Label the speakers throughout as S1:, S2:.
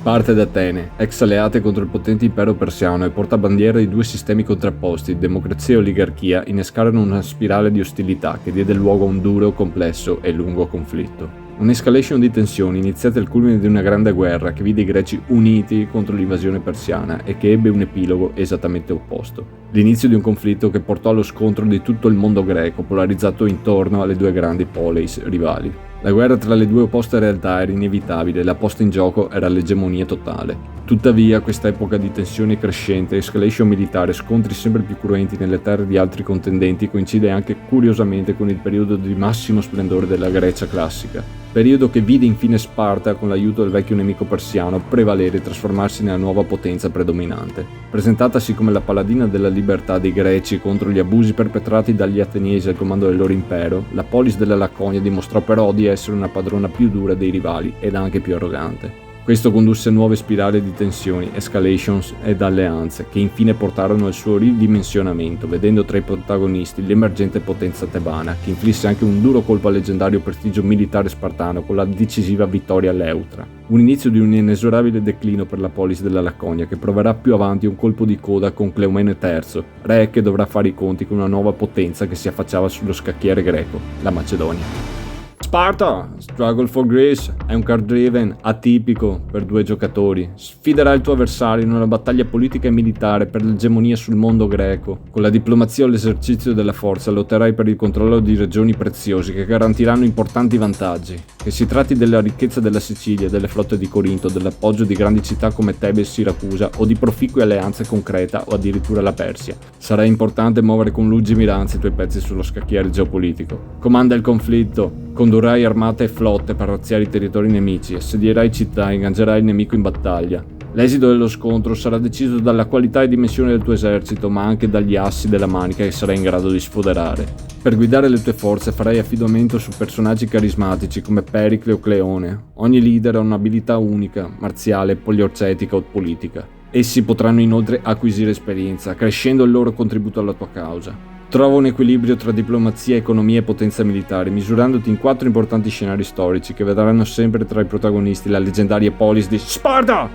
S1: Sparta ed Atene, ex alleate contro il potente impero persiano e portabandiera di due sistemi contrapposti, democrazia e oligarchia, innescarono una spirale di ostilità che diede luogo a un duro, complesso e lungo conflitto. Un'escalation di tensioni iniziata al culmine di una grande guerra che vide i greci uniti contro l'invasione persiana e che ebbe un epilogo esattamente opposto. L'inizio di un conflitto che portò allo scontro di tutto il mondo greco, polarizzato intorno alle due grandi poleis rivali. La guerra tra le due opposte realtà era inevitabile e la posta in gioco era l'egemonia totale. Tuttavia, questa epoca di tensione crescente, escalation militare, scontri sempre più cruenti nelle terre di altri contendenti coincide anche curiosamente con il periodo di massimo splendore della Grecia classica. Periodo che vide infine Sparta, con l'aiuto del vecchio nemico persiano, prevalere e trasformarsi nella nuova potenza predominante. Presentatasi come la paladina della libertà dei greci contro gli abusi perpetrati dagli ateniesi al comando del loro impero, la polis della Laconia dimostrò però di essere una padrona più dura dei rivali ed anche più arrogante. Questo condusse a nuove spirali di tensioni, escalations ed alleanze, che infine portarono al suo ridimensionamento, vedendo tra i protagonisti l'emergente potenza tebana, che inflisse anche un duro colpo al leggendario prestigio militare spartano con la decisiva vittoria a Leuctra. Un inizio di un inesorabile declino per la polis della Laconia, che proverà più avanti un colpo di coda con Cleomene III, re che dovrà fare i conti con una nuova potenza che si affacciava sullo scacchiere greco, la Macedonia. Sparta, Struggle for Greece, è un card driven atipico per due giocatori. Sfiderà il tuo avversario in una battaglia politica e militare per l'egemonia sul mondo greco. Con la diplomazia o l'esercizio della forza lotterai per il controllo di regioni preziose che garantiranno importanti vantaggi. Che si tratti della ricchezza della Sicilia, delle flotte di Corinto, dell'appoggio di grandi città come Tebe e Siracusa o di proficue alleanze con Creta o addirittura la Persia. Sarà importante muovere con lungimiranza i tuoi pezzi sullo scacchiere geopolitico. Comanda il conflitto. Condurrai armate e flotte per razziare i territori nemici, assedierai città e ingaggerai il nemico in battaglia. L'esito dello scontro sarà deciso dalla qualità e dimensione del tuo esercito, ma anche dagli assi della manica che sarai in grado di sfoderare. Per guidare le tue forze farai affidamento su personaggi carismatici come Pericle o Cleone. Ogni leader ha un'abilità unica, marziale, poliorcetica o politica. Essi potranno inoltre acquisire esperienza, crescendo il loro contributo alla tua causa. Trova un equilibrio tra diplomazia, economia e potenza militare, misurandoti in 4 importanti scenari storici che vedranno sempre tra i protagonisti la leggendaria polis di Sparta!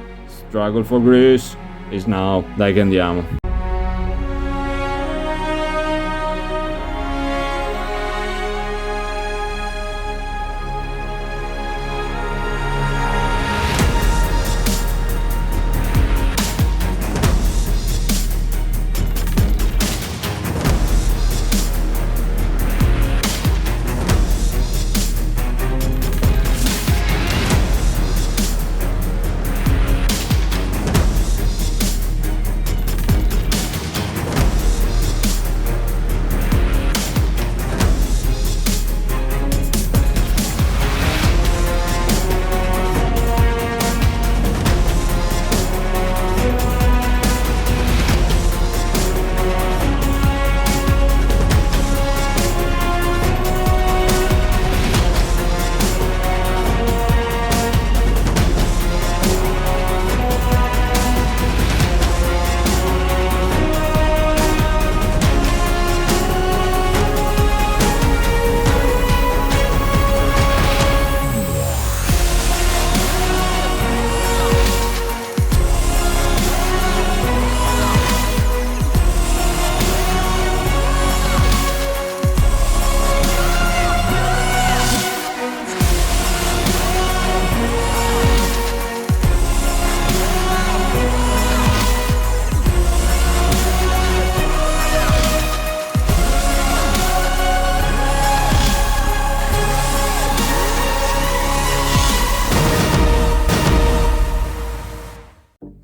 S1: Struggle for Greece is now. Dai che andiamo.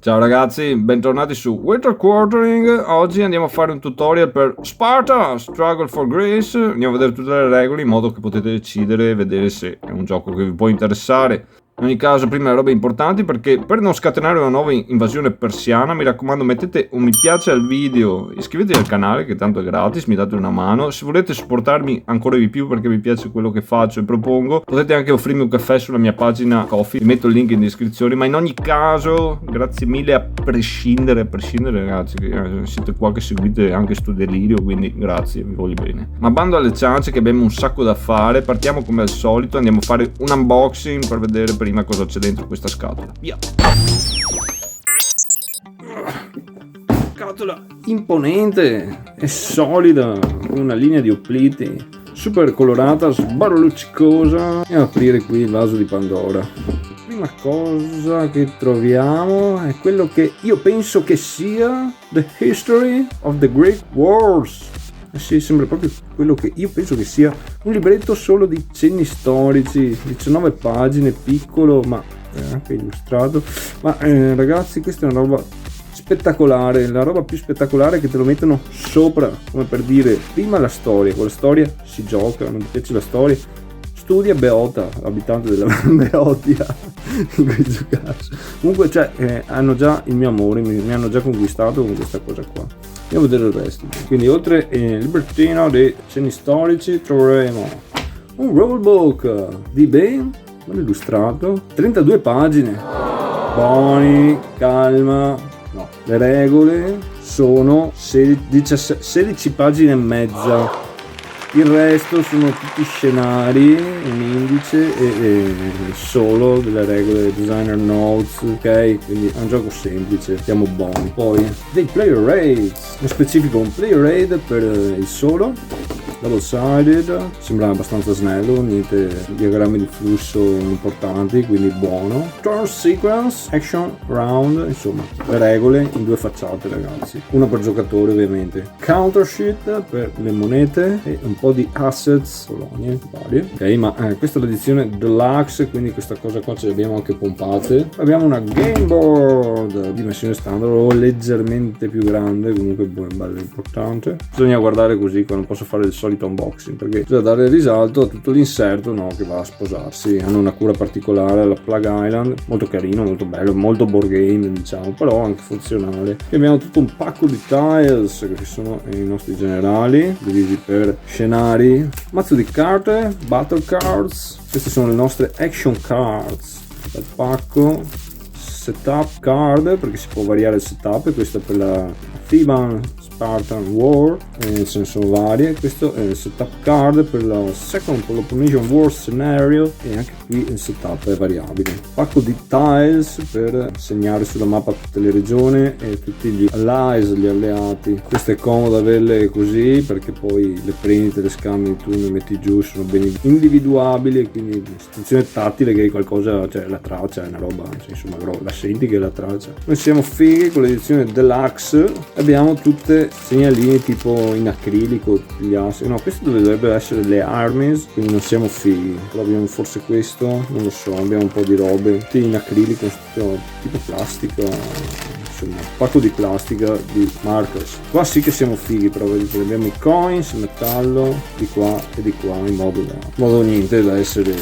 S1: Ciao ragazzi, bentornati su Winter Quartering. Oggi andiamo a fare un tutorial per Sparta, Struggle for Greece. Andiamo a vedere tutte le regole in modo che potete decidere e vedere se è un gioco che vi può interessare. In ogni caso, prima le robe importanti, perché per non scatenare una nuova invasione persiana, mi raccomando, mettete un mi piace al video, iscrivetevi al canale che tanto è gratis, mi date una mano. Se volete supportarmi ancora di più perché vi piace quello che faccio e propongo, potete anche offrirmi un caffè sulla mia pagina Ko-fi, vi metto il link in descrizione. Ma in ogni caso, grazie mille a prescindere ragazzi, siete qua che seguite anche sto delirio, quindi grazie, vi voglio bene. Ma bando alle ciance che abbiamo un sacco da fare, partiamo come al solito, andiamo a fare un unboxing per vedere prima cosa c'è dentro questa scatola. Via! Scatola imponente e solida, con una linea di oppliti, super colorata, sbarluccicosa. E aprire qui il vaso di Pandora. Prima cosa che troviamo è quello che io penso che sia The History of the Great Wars. Sì, sembra proprio quello che io penso che sia un libretto solo di cenni storici, 19 pagine, piccolo ma anche illustrato. Ma ragazzi, questa è una roba spettacolare, la roba più spettacolare è che te lo mettono sopra, come per dire, prima la storia, con la storia si gioca, non ti piace la storia, studia Beota, abitante della Beotia in questo caso. Comunque hanno già il mio amore, mi hanno già conquistato con questa cosa qua. Andiamo a vedere il resto. Quindi oltre il librettino dei cenni storici troveremo un rulebook di ben illustrato, 32 pagine, buoni, calma. No, le regole sono 16 pagine e mezza. Il resto sono tutti scenari, un indice e solo delle regole, designer notes, ok? Quindi è un gioco semplice, siamo buoni. Poi dei player raids, in specifico un player raid per il solo, double sided, sembra abbastanza snello, niente diagrammi di flusso importanti, quindi buono. Turn sequence, action round, insomma le regole in due facciate ragazzi, una per giocatore ovviamente. Counter sheet per le monete e un po' di assets, colonie varie, ok? Ma questa è l'edizione deluxe, quindi questa cosa qua ce le abbiamo anche pompate. Abbiamo una game board, dimensione standard o leggermente più grande, comunque bello importante. Bisogna guardare così, qua non posso fare il solito unboxing perché bisogna dare risalto a tutto l'inserto, no, che va a sposarsi. Hanno una cura particolare alla Plug Island, molto carino, molto bello, molto board game diciamo, però anche funzionale. E abbiamo tutto un pacco di tiles che sono i nostri generali divisi per scenari, mazzo di carte, battle cards, queste sono le nostre action cards del pacco, setup card perché si può variare il setup, e questo è per la Theban Spartan War, ce ne sono varie. Questo è il setup card per la Second Peloponnesian War scenario e anche qui il setup è variabile. Pacco di tiles per segnare sulla mappa tutte le regioni e tutti gli allies, gli alleati. Questo è comodo averle così perché poi le prendi, te le scambi, tu le metti giù, sono ben individuabili e quindi istruzione tattile che qualcosa, cioè la traccia è una roba, cioè, insomma la senti che è la traccia. Noi siamo fighi con l'edizione deluxe, abbiamo tutte segnalini tipo in acrilico, gli assi. No, questo dovrebbe essere le armies, quindi non siamo fighi, però abbiamo forse questo, non lo so, abbiamo un po' di robe tutte in acrilico, tipo plastica, insomma pacco di plastica di markers. Qua sì che siamo fighi, però vedete abbiamo i coins, metallo di qua e di qua, in modo niente da essere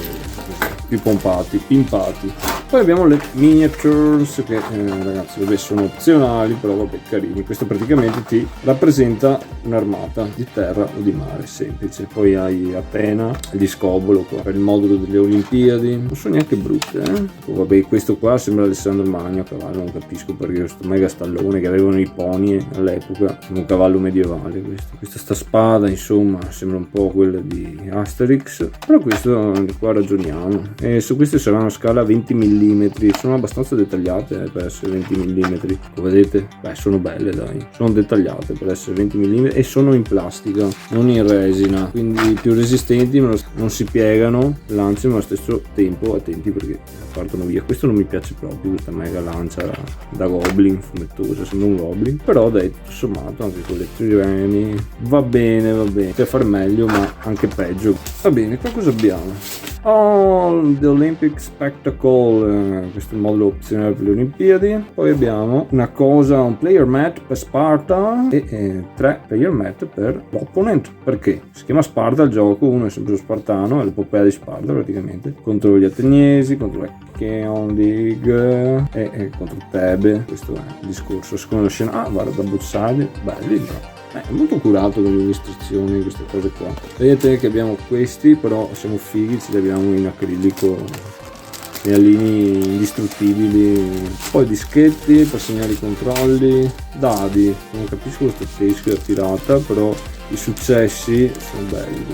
S1: più pompati, pimpati. Poi abbiamo le miniatures che ragazzi vabbè sono opzionali, però vabbè carini. Questo praticamente ti rappresenta un'armata di terra o di mare, semplice. Poi hai Atena, gli Scobolo qua per il modulo delle Olimpiadi, non sono neanche brutte Poi, vabbè questo qua sembra Alessandro Magno a cavallo, non capisco perché questo mega stallone che avevano i pony all'epoca, un cavallo medievale questo. Questa sta spada insomma sembra un po' quella di Asterix, però questo qua ragioniamo. E su questo sarà una scala 20 mm, sono abbastanza dettagliate per essere 20 mm, come vedete, beh sono belle dai, sono dettagliate per essere 20 mm e sono in plastica, non in resina, quindi più resistenti, non si piegano, lanciano allo stesso tempo, attenti perché partono via. Questo non mi piace proprio, questa mega lancia da goblin fumettosa, sembra un goblin, però dai tutto sommato anche con le treni va bene, poteva fare meglio ma anche peggio. Va bene, qua cosa abbiamo? Oh, The Olympic Spectacle, questo è il modulo opzionale per le Olimpiadi. Poi abbiamo un player mat per Sparta e 3 player mat per l'opponent. Perché? Si chiama Sparta il gioco, uno è sempre lo spartano, è l'epopea di Sparta praticamente, contro gli ateniesi, contro la Cheondig e contro Tebe. Questo è il discorso. Secondo la scena, guarda, double side, belli, è molto curato con le illustrazioni, queste cose qua. Vedete che abbiamo questi, però siamo fighi, ce li abbiamo in acrilico, segnalini indistruttibili, poi dischetti per segnare i controlli, dadi, non capisco questo teschio da tirata, però i successi sono belli.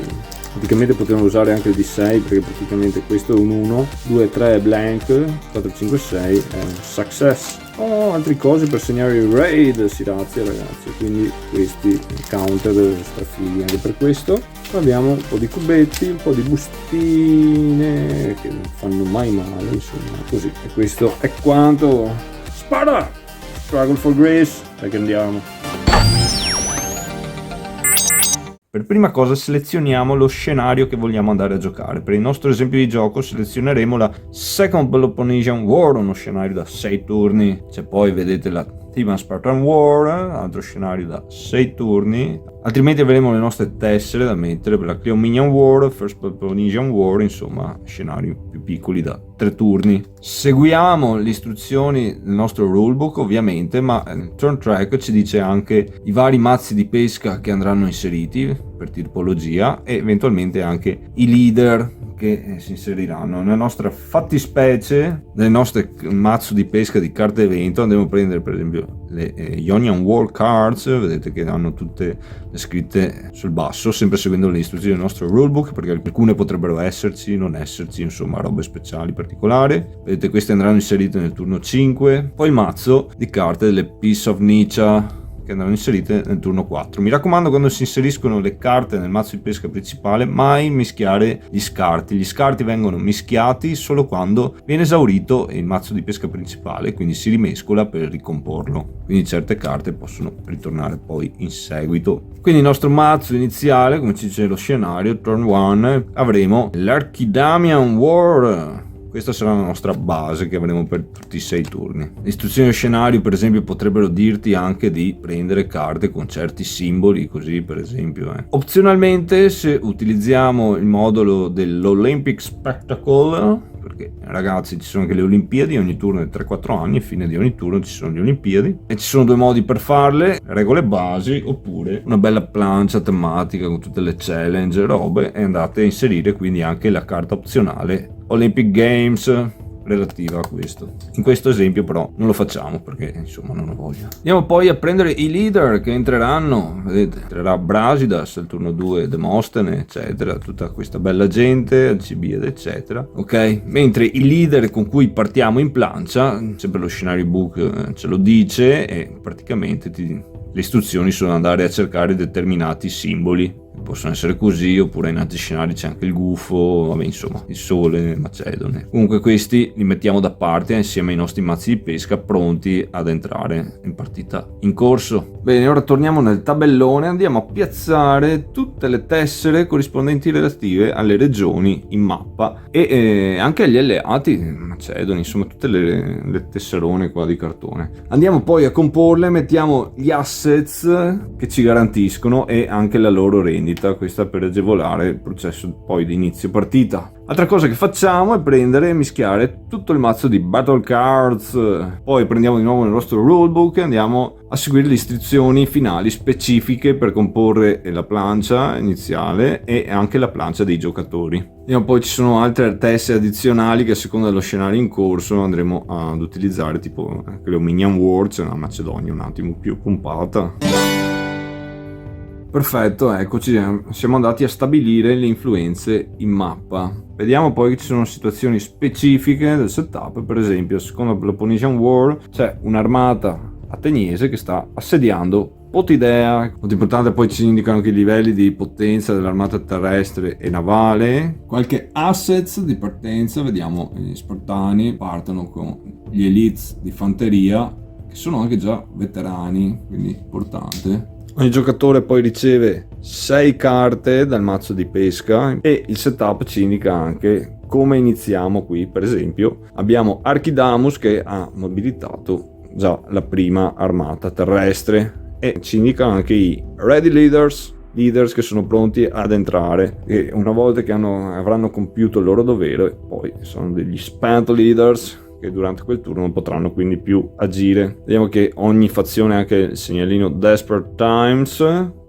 S1: Praticamente potevano usare anche il D6, perché praticamente questo è un 1, 2, 3 blank, 4, 5, 6 è un success. Altre cose per segnare il raid, si razia ragazzi, quindi questi counter strafighi anche per questo. Abbiamo un po' di cubetti, un po' di bustine che non fanno mai male, insomma, così. E questo è quanto. Spara! Struggle for Grace, dai che andiamo. Per prima cosa selezioniamo lo scenario che vogliamo andare a giocare. Per il nostro esempio di gioco selezioneremo la Second Peloponnesian War, uno scenario da 6 turni. C'è poi, vedete, la Theban Spartan War, altro scenario da 6 turni. Altrimenti avremo le nostre tessere da mettere per la Cleominian War, First Peloponnesian War, insomma scenari più piccoli da 3 turni. Seguiamo le istruzioni del nostro rulebook ovviamente, ma il turn track ci dice anche i vari mazzi di pesca che andranno inseriti per tipologia e eventualmente anche i leader che si inseriranno. Nella nostra fattispecie, nel nostro mazzo di pesca di carte evento, andremo a prendere per esempio le Ionian War Cards, vedete che hanno tutte le scritte sul basso, sempre seguendo le istruzioni del nostro rulebook, perché alcune potrebbero esserci, non esserci, insomma robe speciali particolari. Vedete, queste andranno inserite nel turno 5. Poi il mazzo di carte delle Piece of Nietzsche che andranno inserite nel turno 4. Mi raccomando, quando si inseriscono le carte nel mazzo di pesca principale, mai mischiare gli scarti. Gli scarti vengono mischiati solo quando viene esaurito il mazzo di pesca principale, quindi si rimescola per ricomporlo. Quindi certe carte possono ritornare poi in seguito. Quindi il nostro mazzo iniziale, come ci dice lo scenario, turn 1, avremo l'Archidamian War. Questa sarà la nostra base che avremo per tutti i 6 turni. Le istruzioni dello scenario, per esempio, potrebbero dirti anche di prendere carte con certi simboli, così per esempio. Opzionalmente, se utilizziamo il modulo dell'Olympic Spectacle, perché ragazzi ci sono anche le Olimpiadi, ogni turno è 3-4 anni e fine di ogni turno ci sono le Olimpiadi e ci sono 2 modi per farle: regole basi oppure una bella plancia tematica con tutte le challenge, robe, e andate a inserire quindi anche la carta opzionale Olympic Games relativa a questo. In questo esempio però non lo facciamo perché insomma non ho voglia. Andiamo poi a prendere i leader che entreranno. Vedete, entrerà Brasidas al turno 2, Demostene eccetera, tutta questa bella gente, Alcibiade eccetera, ok? Mentre i leader con cui partiamo in plancia, sempre lo scenario book ce lo dice, e praticamente le istruzioni sono andare a cercare determinati simboli. Possono essere così, oppure in altri scenari c'è anche il gufo, vabbè, insomma, il sole, Macedone. Comunque questi li mettiamo da parte insieme ai nostri mazzi di pesca pronti ad entrare in partita in corso. Bene, ora torniamo nel tabellone, andiamo a piazzare tutte le tessere corrispondenti relative alle regioni in mappa e anche agli alleati, Macedoni, insomma tutte le tesserone qua di cartone. Andiamo poi a comporle, mettiamo gli assets che ci garantiscono e anche la loro rendita, questa per agevolare il processo poi di inizio partita. Altra cosa che facciamo è prendere e mischiare tutto il mazzo di battle cards, poi prendiamo di nuovo il nostro rulebook e andiamo a seguire le istruzioni finali specifiche per comporre la plancia iniziale e anche la plancia dei giocatori. E poi ci sono altre tessere addizionali che a seconda dello scenario in corso andremo ad utilizzare, tipo Cleominian War, c'è una Macedonia un attimo più pompata. Perfetto, eccoci, siamo andati a stabilire le influenze in mappa. Vediamo poi che ci sono situazioni specifiche del setup, per esempio, secondo la Peloponnesian War c'è un'armata ateniese che sta assediando Potidea. Molto importante, poi ci indicano anche i livelli di potenza dell'armata terrestre e navale. Qualche assets di partenza, vediamo gli spartani partono con gli elites di fanteria che sono anche già veterani, quindi importante. Ogni giocatore poi riceve 6 carte dal mazzo di pesca e il setup ci indica anche come iniziamo qui. Per esempio abbiamo Archidamus che ha mobilitato già la prima armata terrestre e ci indica anche i Ready Leaders che sono pronti ad entrare, e una volta che avranno compiuto il loro dovere poi sono degli Spent Leaders che durante quel turno non potranno quindi più agire. Vediamo che ogni fazione ha anche il segnalino Desperate Times,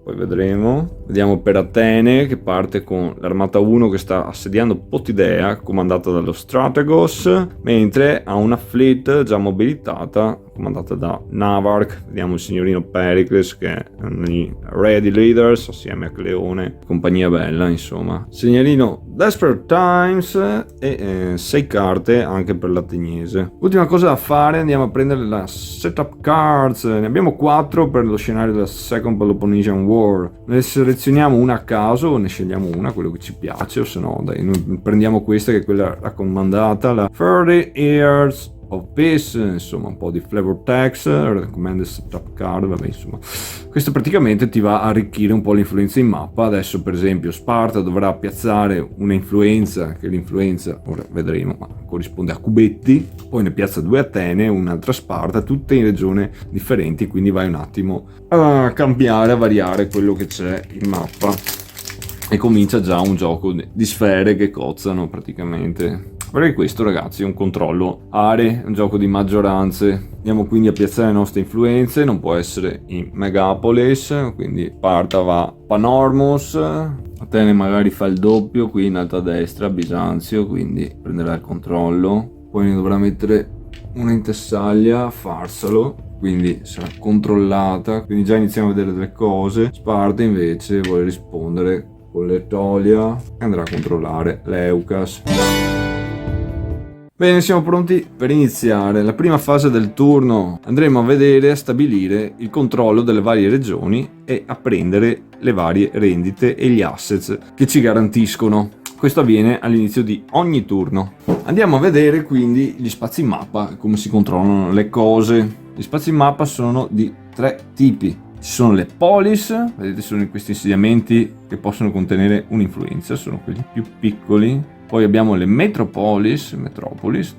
S1: poi vedremo Vediamo per Atene, che parte con l'armata 1 che sta assediando Potidea, comandata dallo Strategos, mentre ha una fleet già mobilitata comandata da Navarch. Vediamo il signorino Pericles che è nei Ready Leaders assieme a Cleone, compagnia bella insomma. Segnalino Desperate Times e 6 carte anche per l'ateniese. Ultima cosa da fare, andiamo a prendere la Setup Cards, ne abbiamo 4 per lo scenario della Second Peloponnesian War. Ne selezioniamo una a caso, ne scegliamo una, quello che ci piace, o se no dai, noi prendiamo questa che è quella raccomandata, la 30 Years of Peace, insomma un po' di flavor text, recommended setup card, vabbè insomma. Questo praticamente ti va a arricchire un po' l'influenza in mappa. Adesso per esempio Sparta dovrà piazzare una influenza, che l'influenza, ora vedremo, ma corrisponde a cubetti, poi ne piazza 2 Atene, un'altra Sparta, tutte in regione differenti, quindi vai un attimo a cambiare, a variare quello che c'è in mappa. E comincia già un gioco di sfere che cozzano praticamente. Perché questo ragazzi è un controllo aree, un gioco di maggioranze. Andiamo quindi a piazzare le nostre influenze, non può essere in Megapolis, quindi Sparta va a Panormos, Atene magari fa il doppio qui in alto a destra, Bisanzio, quindi prenderà il controllo. Poi ne dovrà mettere una in Tessaglia, Farsalo, quindi sarà controllata, quindi già iniziamo a vedere delle cose. Sparta invece vuole rispondere con l'Etolia e andrà a controllare l'Eucas. Bene, siamo pronti per iniziare la prima fase del turno. Andremo a vedere, a stabilire il controllo delle varie regioni e a prendere le varie rendite e gli assets che ci garantiscono. Questo avviene all'inizio di ogni turno. Andiamo a vedere quindi gli spazi in mappa, come si controllano le cose. Gli spazi in mappa sono di 3 tipi. Ci sono le polis, vedete sono questi insediamenti che possono contenere un'influenza, sono quelli più piccoli. Poi abbiamo le metropolis,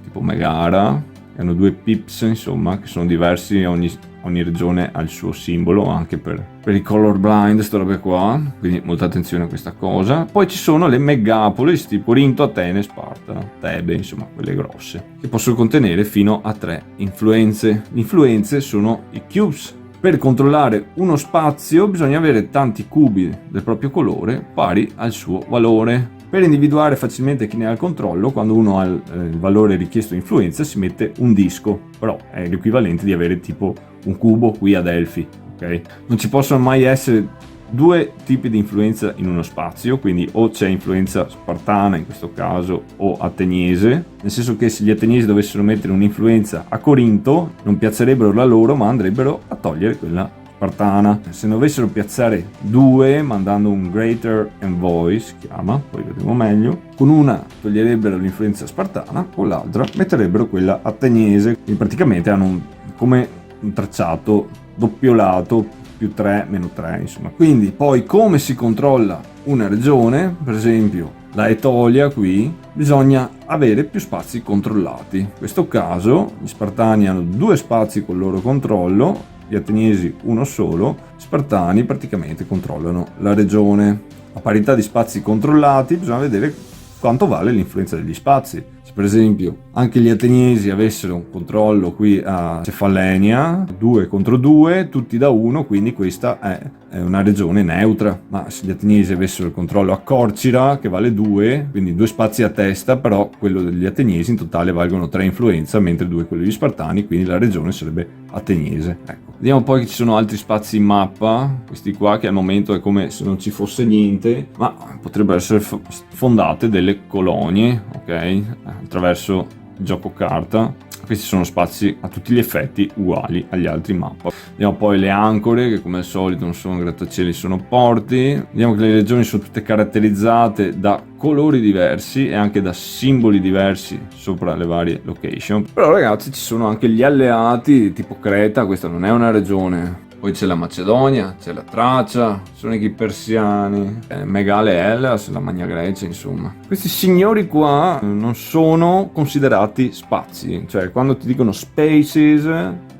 S1: tipo Megara, che hanno 2 pips insomma, che sono diversi, ogni regione ha il suo simbolo, anche per i colorblind, sta roba qua, quindi molta attenzione a questa cosa. Poi ci sono le megapolis, tipo Corinto, Atene, Sparta, Tebe, insomma quelle grosse, che possono contenere fino a 3 influenze. Le influenze sono i cubes. Per controllare uno spazio bisogna avere tanti cubi del proprio colore pari al suo valore. Per individuare facilmente chi ne ha il controllo, quando uno ha il valore richiesto influenza si mette un disco, però è l'equivalente di avere tipo un cubo qui ad Delphi, ok? Non ci possono mai essere 2 tipi di influenza in uno spazio, quindi o c'è influenza spartana in questo caso o ateniese, nel senso che se gli ateniesi dovessero mettere un'influenza a Corinto non piazzerebbero la loro ma andrebbero a togliere quella spartana. Se ne dovessero piazzare 2 mandando un Greater Envoy, si chiama, poi vedremo meglio, con una toglierebbero l'influenza spartana, con l'altra metterebbero quella ateniese, quindi praticamente hanno come un tracciato doppio lato, più 3 meno 3 insomma. Quindi poi come si controlla una regione, per esempio la Etolia qui, bisogna avere più spazi controllati. In questo caso gli spartani hanno 2 spazi col loro controllo, gli ateniesi uno solo. Gli spartani praticamente controllano la regione. A parità di spazi controllati bisogna vedere quanto vale l'influenza degli spazi. Se per esempio anche gli ateniesi avessero un controllo qui a Cefalenia, 2 contro 2, tutti da 1, quindi questa è una regione neutra. Ma se gli ateniesi avessero il controllo a Corcira, che vale 2, quindi 2 spazi a testa, però quello degli ateniesi in totale valgono 3 influenza, mentre 2 quelli degli spartani, quindi la regione sarebbe ateniese. Ecco. Vediamo poi che ci sono altri spazi in mappa, questi qua che al momento è come se non ci fosse niente, ma potrebbero essere fondate delle colonie, ok? Attraverso il gioco carta. Questi sono spazi a tutti gli effetti uguali agli altri in mappa. Vediamo poi le ancore, che come al solito non sono grattacieli, sono porti. Vediamo che le regioni sono tutte caratterizzate da colori diversi e anche da simboli diversi sopra le varie location. Però ragazzi ci sono anche gli alleati, tipo Creta, questa non è una regione. Poi c'è la Macedonia, c'è la Tracia, sono i Persiani, Megale Hellas, la Magna Grecia, insomma. Questi signori qua non sono considerati spazi, cioè quando ti dicono spaces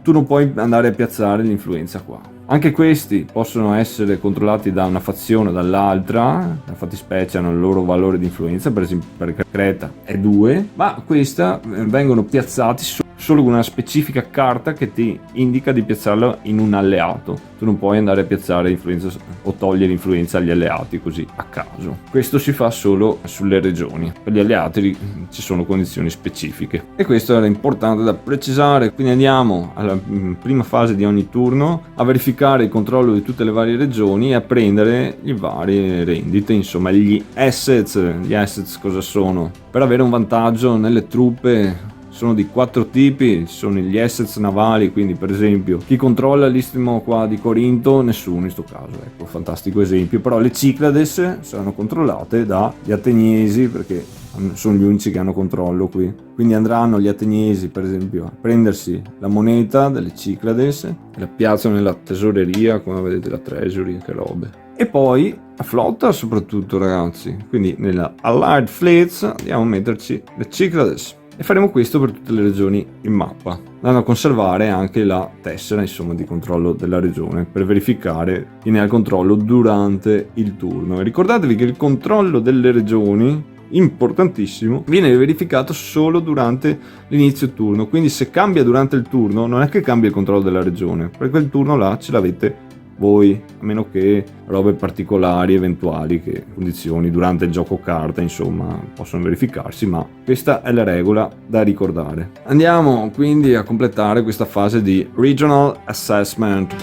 S1: tu non puoi andare a piazzare l'influenza qua. Anche questi possono essere controllati da una fazione o dall'altra, infatti specie hanno il loro valore di influenza, per esempio per Creta è 2, ma questa vengono piazzati solo con una specifica carta che ti indica di piazzarla in un alleato. Tu non puoi andare a piazzare influenza o togliere influenza agli alleati così a caso. Questo si fa solo sulle regioni. Per gli alleati ci sono condizioni specifiche e questo era importante da precisare. Quindi andiamo alla prima fase di ogni turno a verificare il controllo di tutte le varie regioni e a prendere le varie rendite, insomma gli assets. Gli assets cosa sono? Per avere un vantaggio nelle truppe sono di 4 tipi. Ci sono gli assets navali, quindi per esempio chi controlla l'istmo qua di Corinto? Nessuno in questo caso, ecco, fantastico esempio. Però le Cyclades saranno controllate dagli ateniesi, perché sono gli unici che hanno controllo qui, quindi andranno gli ateniesi per esempio a prendersi la moneta delle Cyclades e la piazzano nella tesoreria, come vedete la treasury, che robe. E poi a flotta soprattutto, ragazzi, quindi nella Allied Fleets andiamo a metterci le Cyclades. E faremo questo per tutte le regioni in mappa, andando a conservare anche la tessera, insomma, di controllo della regione, per verificare chi ne ha il controllo durante il turno. E ricordatevi che il controllo delle regioni, importantissimo, viene verificato solo durante l'inizio turno. Quindi se cambia durante il turno non è che cambia il controllo della regione, perché quel turno là ce l'avete voi, a meno che robe particolari eventuali, che condizioni durante il gioco carta insomma possono verificarsi, ma questa è la regola da ricordare. Andiamo quindi a completare questa fase di Regional Assessment.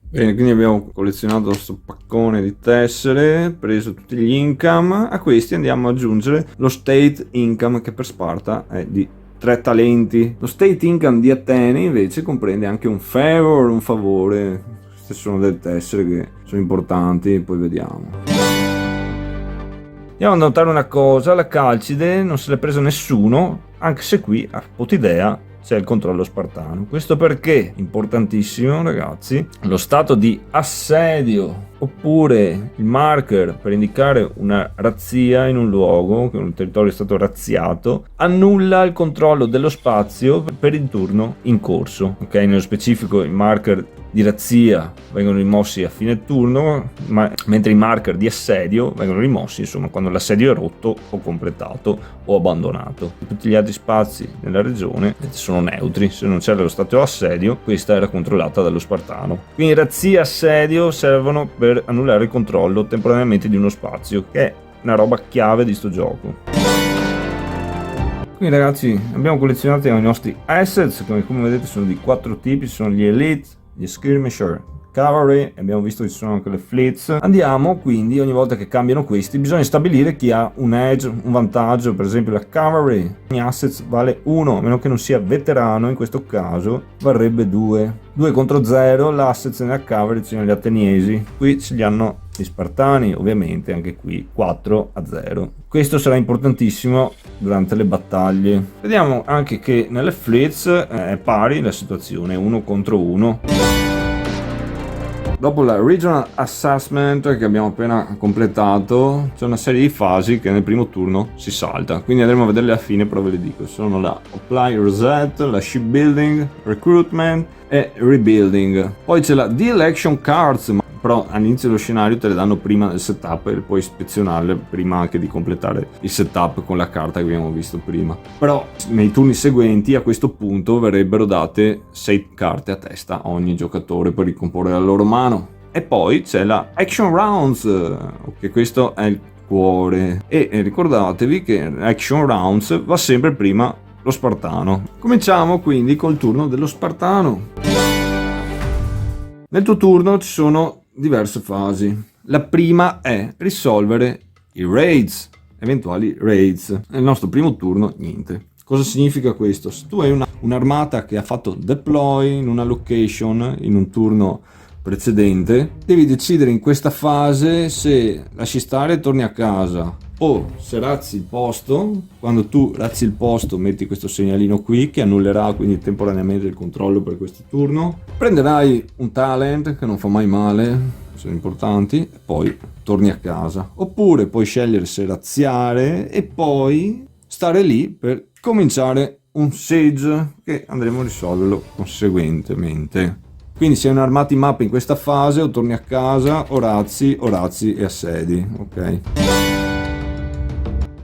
S1: Bene, quindi abbiamo collezionato questo paccone di tessere, preso tutti gli income. A questi andiamo ad aggiungere lo State Income, che per Sparta è di 3 talenti. Lo State Income di Atene invece comprende anche un favor, un favore. Queste sono delle tessere che sono importanti, poi vediamo. Andiamo a notare una cosa: la Calcide non se l'è presa nessuno, anche se qui a Potidea c'è il controllo spartano. Questo perché, importantissimo ragazzi, lo stato di assedio oppure il marker per indicare una razzia in un luogo, che un territorio è stato razziato, annulla il controllo dello spazio per il turno in corso. Ok, nello specifico i marker di razzia vengono rimossi a fine turno, mentre i marker di assedio vengono rimossi insomma quando l'assedio è rotto o completato o abbandonato. Tutti gli altri spazi nella regione sono neutri. Se non c'era lo stato assedio, questa era controllata dallo spartano. Quindi razzia e assedio servono per annullare il controllo temporaneamente di uno spazio, che è una roba chiave di sto gioco. Quindi ragazzi, abbiamo collezionato i nostri assets, come vedete sono di 4 tipi. Sono gli Elite, gli Skirmisher, Cavalry, abbiamo visto che ci sono anche le Fleets. Andiamo quindi, ogni volta che cambiano questi, bisogna stabilire chi ha un edge, un vantaggio. Per esempio la Cavalry, ogni assets vale 1, a meno che non sia veterano, in questo caso varrebbe 2. 2 contro 0, l'assets nella Cavalry ci sono gli ateniesi, qui ce li hanno gli spartani, ovviamente anche qui 4-0. Questo sarà importantissimo durante le battaglie. Vediamo anche che nelle Fleets è pari la situazione, 1 contro 1. Dopo la Regional Assessment che abbiamo appena completato, c'è una serie di fasi che nel primo turno si salta, quindi andremo a vederle alla fine, però ve le dico. Sono la Apply Reset, la Shipbuilding, Recruitment e Rebuilding. Poi c'è la The-Election Cards, però all'inizio dello scenario te le danno prima del setup e puoi ispezionarle prima anche di completare il setup con la carta che abbiamo visto prima. Però nei turni seguenti a questo punto verrebbero date 6 carte a testa a ogni giocatore per ricomporre la loro mano. E poi c'è la Action Rounds, che questo è il cuore, e ricordatevi che Action Rounds va sempre prima lo spartano. Cominciamo quindi col turno dello spartano. Nel tuo turno ci sono diverse fasi. La prima è risolvere i raids, eventuali raids. Nel nostro primo turno niente. Cosa significa questo? Se tu hai un'armata che ha fatto deploy in una location in un turno precedente, devi decidere in questa fase se lasci stare e torni a casa, o se razzi il posto. Quando tu razzi il posto metti questo segnalino qui che annullerà quindi temporaneamente il controllo per questo turno. Prenderai un talent che non fa mai male, sono importanti, e poi torni a casa. Oppure puoi scegliere se razziare e poi stare lì per cominciare un siege che andremo a risolverlo conseguentemente. Quindi se hai un'armata in mappa in questa fase, o torni a casa o razzi e assedi, ok?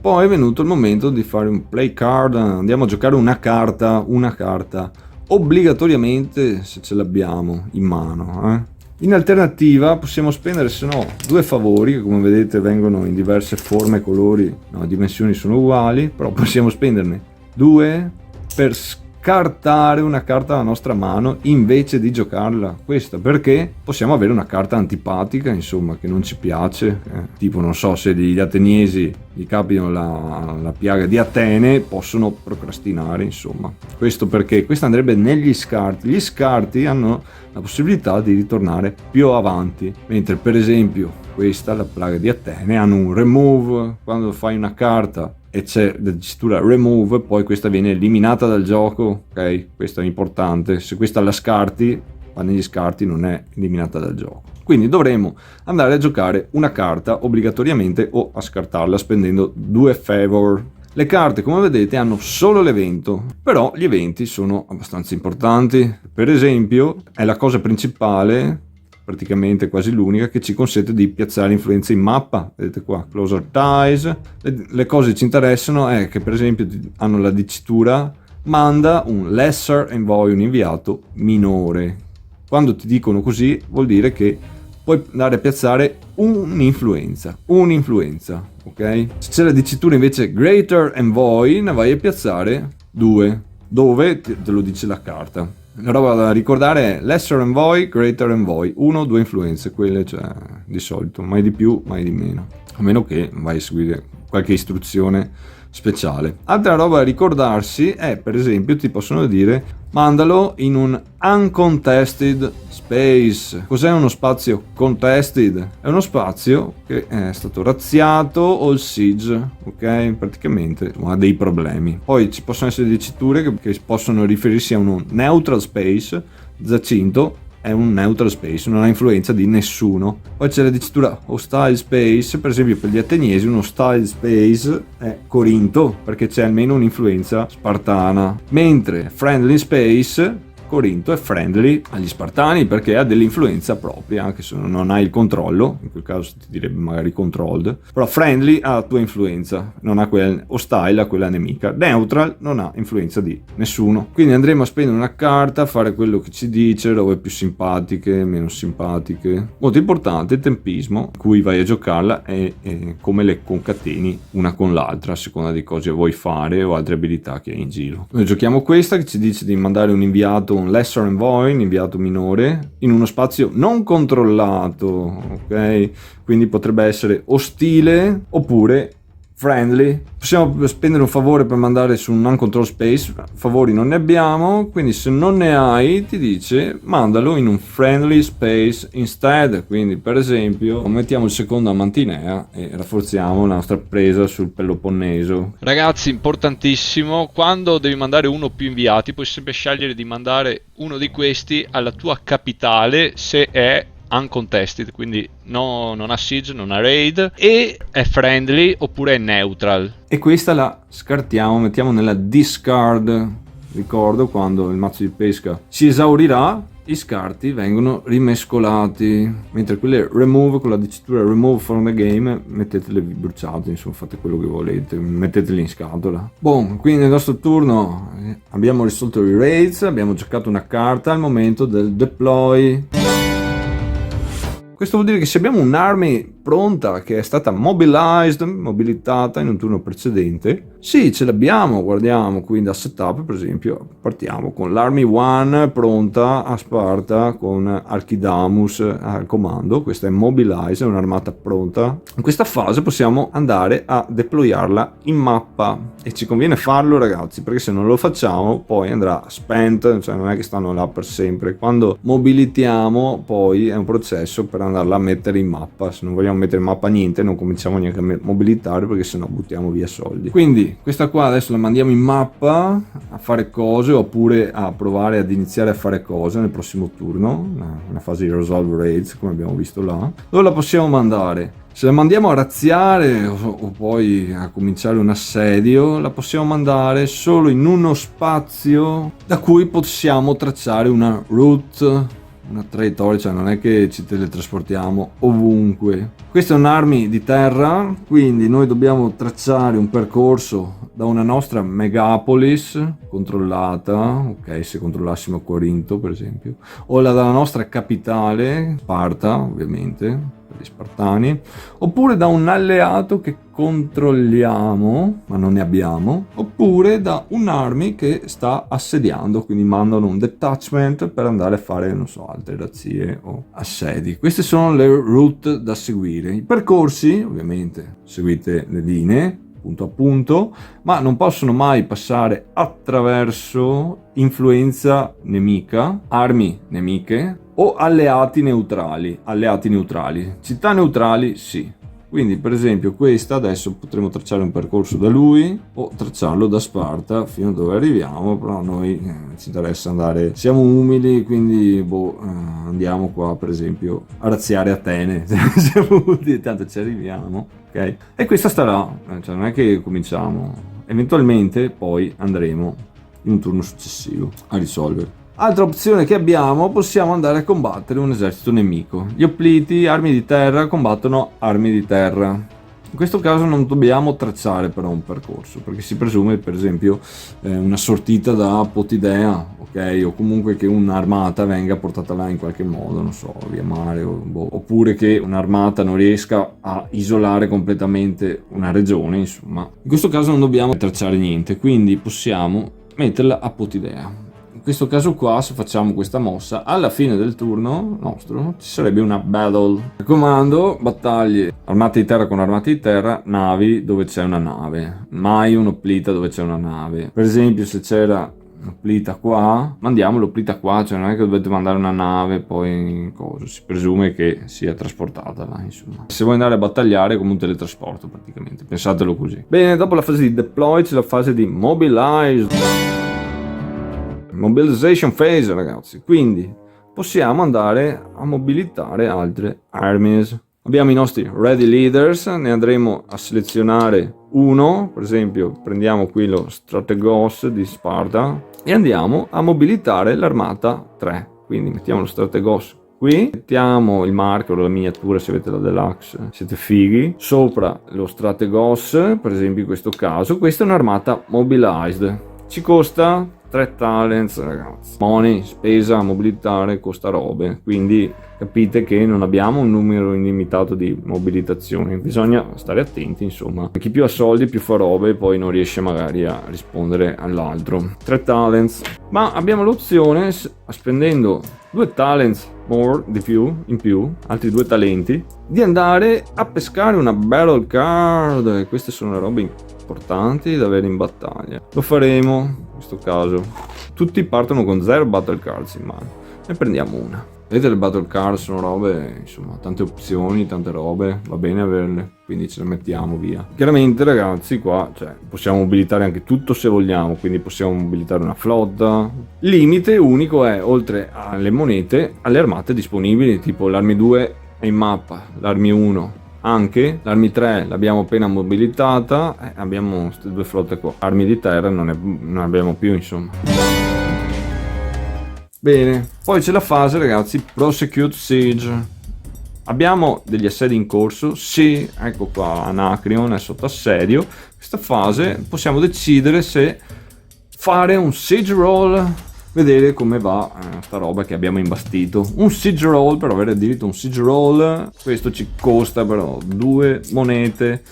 S1: poi è venuto il momento di fare un play card, andiamo a giocare una carta obbligatoriamente se ce l'abbiamo in mano. In alternativa possiamo spendere se no 2 favori che come vedete vengono in diverse forme, colori, no, dimensioni sono uguali, però possiamo spenderne 2 per scartare una carta dalla nostra mano invece di giocarla. Questa perché possiamo avere una carta antipatica, insomma, che non ci piace, tipo non so, se gli ateniesi gli capitano la piaga di Atene, possono procrastinare, insomma. Questo perché questo andrebbe negli scarti. Gli scarti hanno la possibilità di ritornare più avanti, mentre per esempio questa, la plaga di Atene, hanno un remove. Quando fai una carta e c'è la dicitura remove, poi questa viene eliminata dal gioco, ok? Questo è importante. Se questa la scarti, ma negli scarti non è eliminata dal gioco. Quindi dovremo andare a giocare una carta obbligatoriamente o a scartarla spendendo 2 favor. Le carte, come vedete, hanno solo l'evento, però gli eventi sono abbastanza importanti. Per esempio, è la cosa principale, praticamente quasi l'unica, che ci consente di piazzare influenze in mappa. Vedete qua, Closer Ties. Le cose che ci interessano è che, per esempio, hanno la dicitura manda un lesser envoy, un inviato minore. Quando ti dicono così, vuol dire che puoi andare a piazzare un'influenza, ok? Se c'è la dicitura invece greater envoy, ne vai a piazzare 2, dove te lo dice la carta. La roba da ricordare è lesser envoy, greater envoy, 1, 2 influenze, quelle cioè di solito, mai di più, mai di meno, a meno che vai a seguire qualche istruzione speciale. Altra roba da ricordarsi è, per esempio, ti possono dire mandalo in un uncontested space. Cos'è uno spazio contested? È uno spazio che è stato razziato o il siege, ok? Praticamente ha dei problemi. Poi ci possono essere diciture che possono riferirsi a uno neutral space. Giacinto è un neutral space, non ha influenza di nessuno. Poi c'è la dicitura hostile space, per esempio per gli ateniesi un hostile space è Corinto, perché c'è almeno un'influenza spartana, mentre friendly space, Corinto è friendly agli spartani perché ha dell'influenza propria, anche se non hai il controllo, in quel caso ti direbbe magari controlled, però friendly ha la tua influenza, non ha quella hostile, ha quella nemica. Neutral non ha influenza di nessuno. Quindi andremo a spendere una carta, a fare quello che ci dice, robe più simpatiche, meno simpatiche. Molto importante il tempismo in cui vai a giocarla e come le concateni una con l'altra a seconda di cosa vuoi fare o altre abilità che hai in giro. Noi giochiamo questa che ci dice di mandare un inviato, un lesser envoy, un inviato minore, in uno spazio non controllato, ok? Quindi potrebbe essere ostile oppure friendly. Possiamo spendere un favore per mandare su un non-control space, favori non ne abbiamo, quindi se non ne hai ti dice mandalo in un friendly space instead. Quindi per esempio mettiamo il secondo a Mantinea e rafforziamo la nostra presa sul Peloponneso.
S2: Ragazzi, importantissimo, quando devi mandare uno o più inviati puoi sempre scegliere di mandare uno di questi alla tua capitale se è uncontested, quindi non ha siege, non ha raid, e è friendly oppure è neutral.
S1: E questa la scartiamo, mettiamo nella discard. Ricordo, quando il mazzo di pesca si esaurirà, i scarti vengono rimescolati, mentre quelle remove, con la dicitura remove from the game, mettetele bruciate, insomma fate quello che volete, metteteli in scatola. Boh, quindi nel nostro turno abbiamo risolto i raids, abbiamo giocato una carta al momento del deploy. Questo vuol dire che se abbiamo un'army pronta che è stata mobilitata in un turno precedente, sì, ce l'abbiamo, guardiamo qui da setup, per esempio, partiamo con l'Army 1 pronta a Sparta con Archidamus al comando. Questa è Mobilize, è un'armata pronta. In questa fase possiamo andare a deployarla in mappa e ci conviene farlo, ragazzi, perché se non lo facciamo poi andrà spent, cioè non è che stanno là per sempre. Quando mobilitiamo poi è un processo per andarla a mettere in mappa. Se non vogliamo mettere in mappa niente, non cominciamo neanche a mobilitare, perché sennò buttiamo via soldi. Quindi questa qua adesso la mandiamo in mappa a fare cose, oppure a provare ad iniziare a fare cose nel prossimo turno, una fase di resolve raids come abbiamo visto là. Dove la possiamo mandare? Se la mandiamo a razziare o poi a cominciare un assedio, la possiamo mandare solo in uno spazio da cui possiamo tracciare una route una traiettoria, cioè non è che ci teletrasportiamo ovunque. Questa è un'army di terra, quindi noi dobbiamo tracciare un percorso da una nostra megapolis controllata, ok, se controllassimo Corinto per esempio, o dalla nostra capitale, Sparta ovviamente, per gli spartani, oppure da un alleato che controlliamo ma non ne abbiamo, oppure da un'army che sta assediando, quindi mandano un detachment per andare a fare, non so, altre razzie o assedi. Queste sono le route da seguire. I percorsi, ovviamente, seguite le linee punto a punto, ma non possono mai passare attraverso influenza nemica, armi nemiche o alleati neutrali. Città neutrali sì. Quindi per esempio questa adesso potremo tracciare un percorso da lui o tracciarlo da Sparta fino a dove arriviamo, però a noi ci interessa andare, siamo umili, quindi andiamo qua per esempio a razziare Atene, tanto ci arriviamo, ok? E questa starà, cioè non è che cominciamo, eventualmente poi andremo in un turno successivo a risolvere. Altra opzione che abbiamo, possiamo andare a combattere un esercito nemico. Gli opliti, armi di terra, combattono armi di terra. In questo caso non dobbiamo tracciare però un percorso, perché si presume per esempio una sortita da Potidea, ok? O comunque che un'armata venga portata là in qualche modo, non so, via mare, oppure che un'armata non riesca a isolare completamente una regione, insomma. In questo caso non dobbiamo tracciare niente, quindi possiamo metterla a Potidea. In questo caso qua, se facciamo questa mossa, alla fine del turno nostro ci sarebbe una battle. Raccomando, battaglie armate di terra con armate di terra, navi dove c'è una nave, mai un'oplita dove c'è una nave. Per esempio se c'era un'oplita qua, mandiamo l'oplita qua, cioè non è che dovete mandare una nave poi cosa, si presume che sia trasportata là, insomma. Se vuoi andare a battagliare come un teletrasporto praticamente, pensatelo così. Bene, dopo la fase di deploy c'è la fase di mobilize. Mobilization phase, ragazzi, quindi possiamo andare a mobilitare altre armies. Abbiamo i nostri ready leaders, ne andremo a selezionare uno, per esempio prendiamo qui lo Strategos di Sparta e andiamo a mobilitare l'armata 3, quindi mettiamo lo Strategos qui, mettiamo il marker o la miniatura se avete la deluxe, siete fighi, sopra lo Strategos, per esempio in questo caso, questa è un'armata mobilized, ci costa 3 talents, ragazzi. Money, spesa, mobilitare, costa robe. Quindi capite che non abbiamo un numero illimitato di mobilitazioni. Bisogna stare attenti, insomma. Chi più ha soldi più fa robe e poi non riesce magari a rispondere all'altro. 3 talents. Ma abbiamo l'opzione, spendendo 2 talents in più, altri 2 talenti, di andare a pescare una battle card. E queste sono le robe importanti da avere in battaglia. Lo faremo in questo caso. Tutti partono con 0 battle cards in mano e prendiamo una. Vedete, le battle card sono robe, insomma, tante opzioni, tante robe, va bene averle, quindi ce le mettiamo via. Chiaramente, ragazzi, qua possiamo mobilitare anche tutto se vogliamo, quindi possiamo mobilitare una flotta. Il limite unico è, oltre alle monete, alle armate disponibili, tipo l'army 2 è in mappa, l'army 1 anche, l'army 3 l'abbiamo appena mobilitata, abbiamo queste 2 flotte qua. Armi di terra non abbiamo più, insomma. Bene, poi c'è la fase, ragazzi, Prosecute Siege. Abbiamo degli assedi in corso, sì, ecco qua, Anacreon è sotto assedio. Questa fase possiamo decidere se fare un siege roll, vedere come va sta roba che abbiamo imbastito. Un siege roll, per avere diritto a un siege roll, questo ci costa però 2 monete,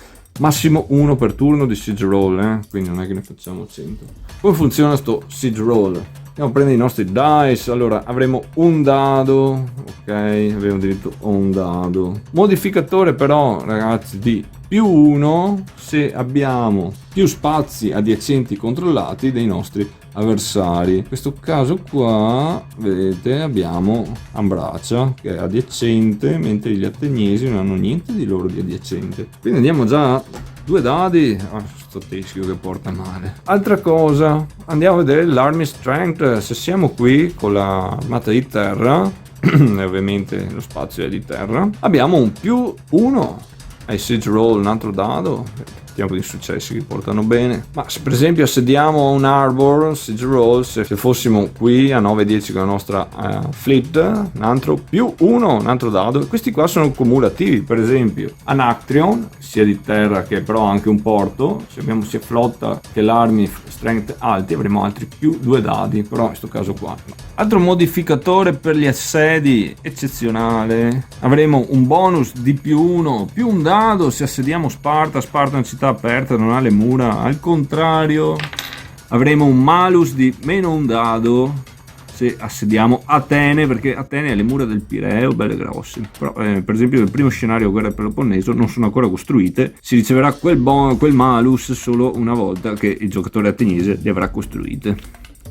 S1: massimo 1 per turno di siege roll, quindi non è che ne facciamo 100. Come funziona sto siege roll? Andiamo a prendere i nostri dice. Allora avremo un dado, ok, abbiamo diritto a un dado. Modificatore però, ragazzi, di +1 se abbiamo più spazi adiacenti controllati dei nostri avversari. In questo caso qua, vedete, abbiamo Ambracia che è adiacente, mentre gli ateniesi non hanno niente di loro di adiacente. Quindi andiamo già 2 dadi. Sto teschio che porta male. Altra cosa, andiamo a vedere l'army strength. Se siamo qui con l'armata di terra e ovviamente lo spazio è di terra, abbiamo un +1 ai siege roll, un altro dado. partiamo con i successi che portano bene. Ma se per esempio assediamo un Arbor, Siege Roll, se fossimo qui a 9-10 con la nostra fleet, un altro più 1, un altro dado, questi qua sono cumulativi. Per esempio Anactrion, sia di terra che però anche un porto, se abbiamo sia flotta che l'armi strength alti avremo altri più 2 dadi, però in questo caso qua no. Altro modificatore per gli assedi eccezionale, avremo un bonus di più 1 più un dado se assediamo Sparta è una città aperta, non ha le mura. Al contrario avremo un malus di meno un dado se assediamo Atene, perché Atene ha le mura del Pireo belle grosse, però per esempio nel primo scenario guerra Peloponneso non sono ancora costruite, si riceverà quel malus solo una volta che il giocatore ateniese le avrà costruite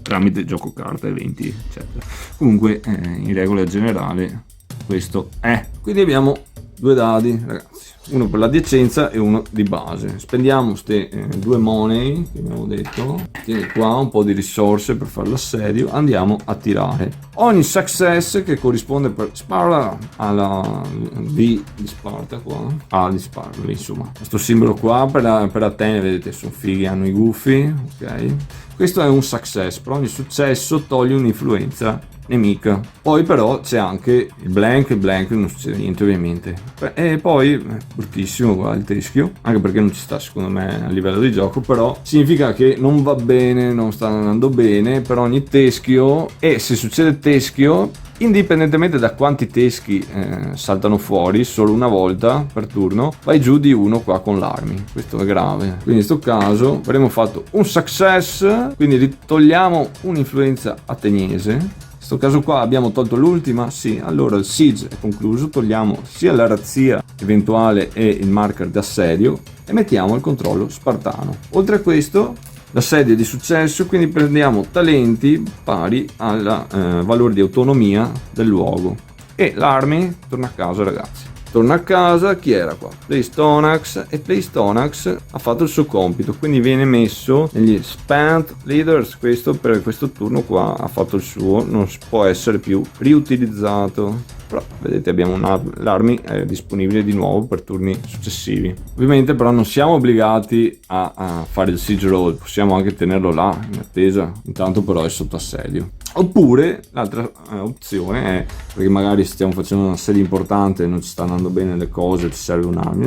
S1: tramite gioco carta, eventi eccetera. Comunque in regola generale questo è. Quindi abbiamo 2 dadi, ragazzi, uno per l'adiacenza e uno di base. Spendiamo queste 2 money che abbiamo detto, tieni qua un po' di risorse per fare l'assedio, andiamo a tirare. Ogni success che corrisponde per Sparta alla V di Sparta qua, di Sparta insomma, questo simbolo qua per Atene, vedete sono fighi, hanno i gufi, ok. Questo è un success, per ogni successo toglie un'influenza nemica. Poi però c'è anche il blank non succede niente ovviamente. E poi bruttissimo qua il teschio, anche perché non ci sta secondo me a livello di gioco, però significa che non va bene, non sta andando bene per ogni teschio, e se succede teschio, indipendentemente da quanti teschi saltano fuori, solo una volta per turno vai giù di 1 qua con l'armi. Questo è grave, quindi in questo caso avremo fatto un success, quindi ritogliamo un'influenza ateniese. In questo caso qua abbiamo tolto l'ultima, sì, allora il siege è concluso, togliamo sia la razzia eventuale e il marker d'assedio e mettiamo il controllo spartano. Oltre a questo l'assedio è di successo, quindi prendiamo talenti pari al valore di autonomia del luogo e l'army torna a casa, ragazzi. Torna a casa, chi era qua? Pleistonax, e Pleistonax ha fatto il suo compito, quindi viene messo negli Spent Leaders. Questo per questo turno qua ha fatto il suo, non può essere più riutilizzato. Però vedete abbiamo l'army disponibile di nuovo per turni successivi. Ovviamente però non siamo obbligati a fare il siege roll, possiamo anche tenerlo là in attesa, intanto però è sotto assedio. Oppure l'altra opzione è, perché magari stiamo facendo una serie importante e non ci sta andando bene le cose, ci serve un'armi,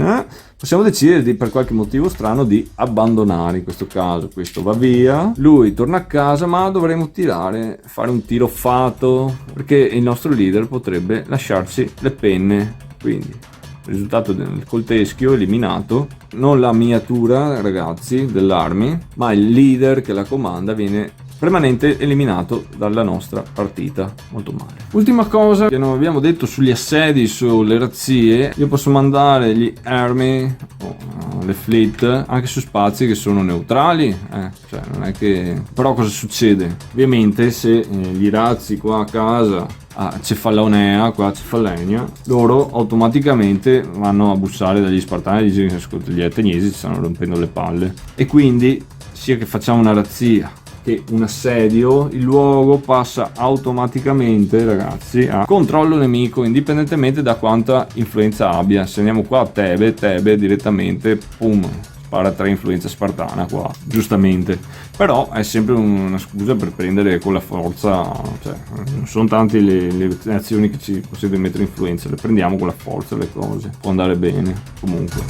S1: possiamo decidere per qualche motivo strano di abbandonare. In questo caso questo va via, lui torna a casa, ma dovremo fare un tiro fato, perché il nostro leader potrebbe lasciarci le penne. Quindi il risultato del col teschio eliminato, non la miniatura, ragazzi, dell'army, ma il leader che la comanda viene permanente eliminato dalla nostra partita. Molto male. Ultima cosa che non abbiamo detto sugli assedi, sulle razzie, io posso mandare gli army o le fleet anche su spazi che sono neutrali, cioè non è che, però cosa succede? Ovviamente se gli razzi qua a casa a Cefalonea, qua a Cefalenia, loro automaticamente vanno a bussare dagli spartani e dicono ascolta, gli ateniesi ci stanno rompendo le palle, e quindi sia che facciamo una razzia che un assedio, il luogo passa automaticamente, ragazzi, a controllo nemico, indipendentemente da quanta influenza abbia. Se andiamo qua a Tebe direttamente, pum, spara 3 influenza spartana qua, giustamente. Però è sempre una scusa per prendere con la forza, cioè non sono tante le azioni che ci possiede mettere influenza, le prendiamo con la forza le cose, può andare bene comunque.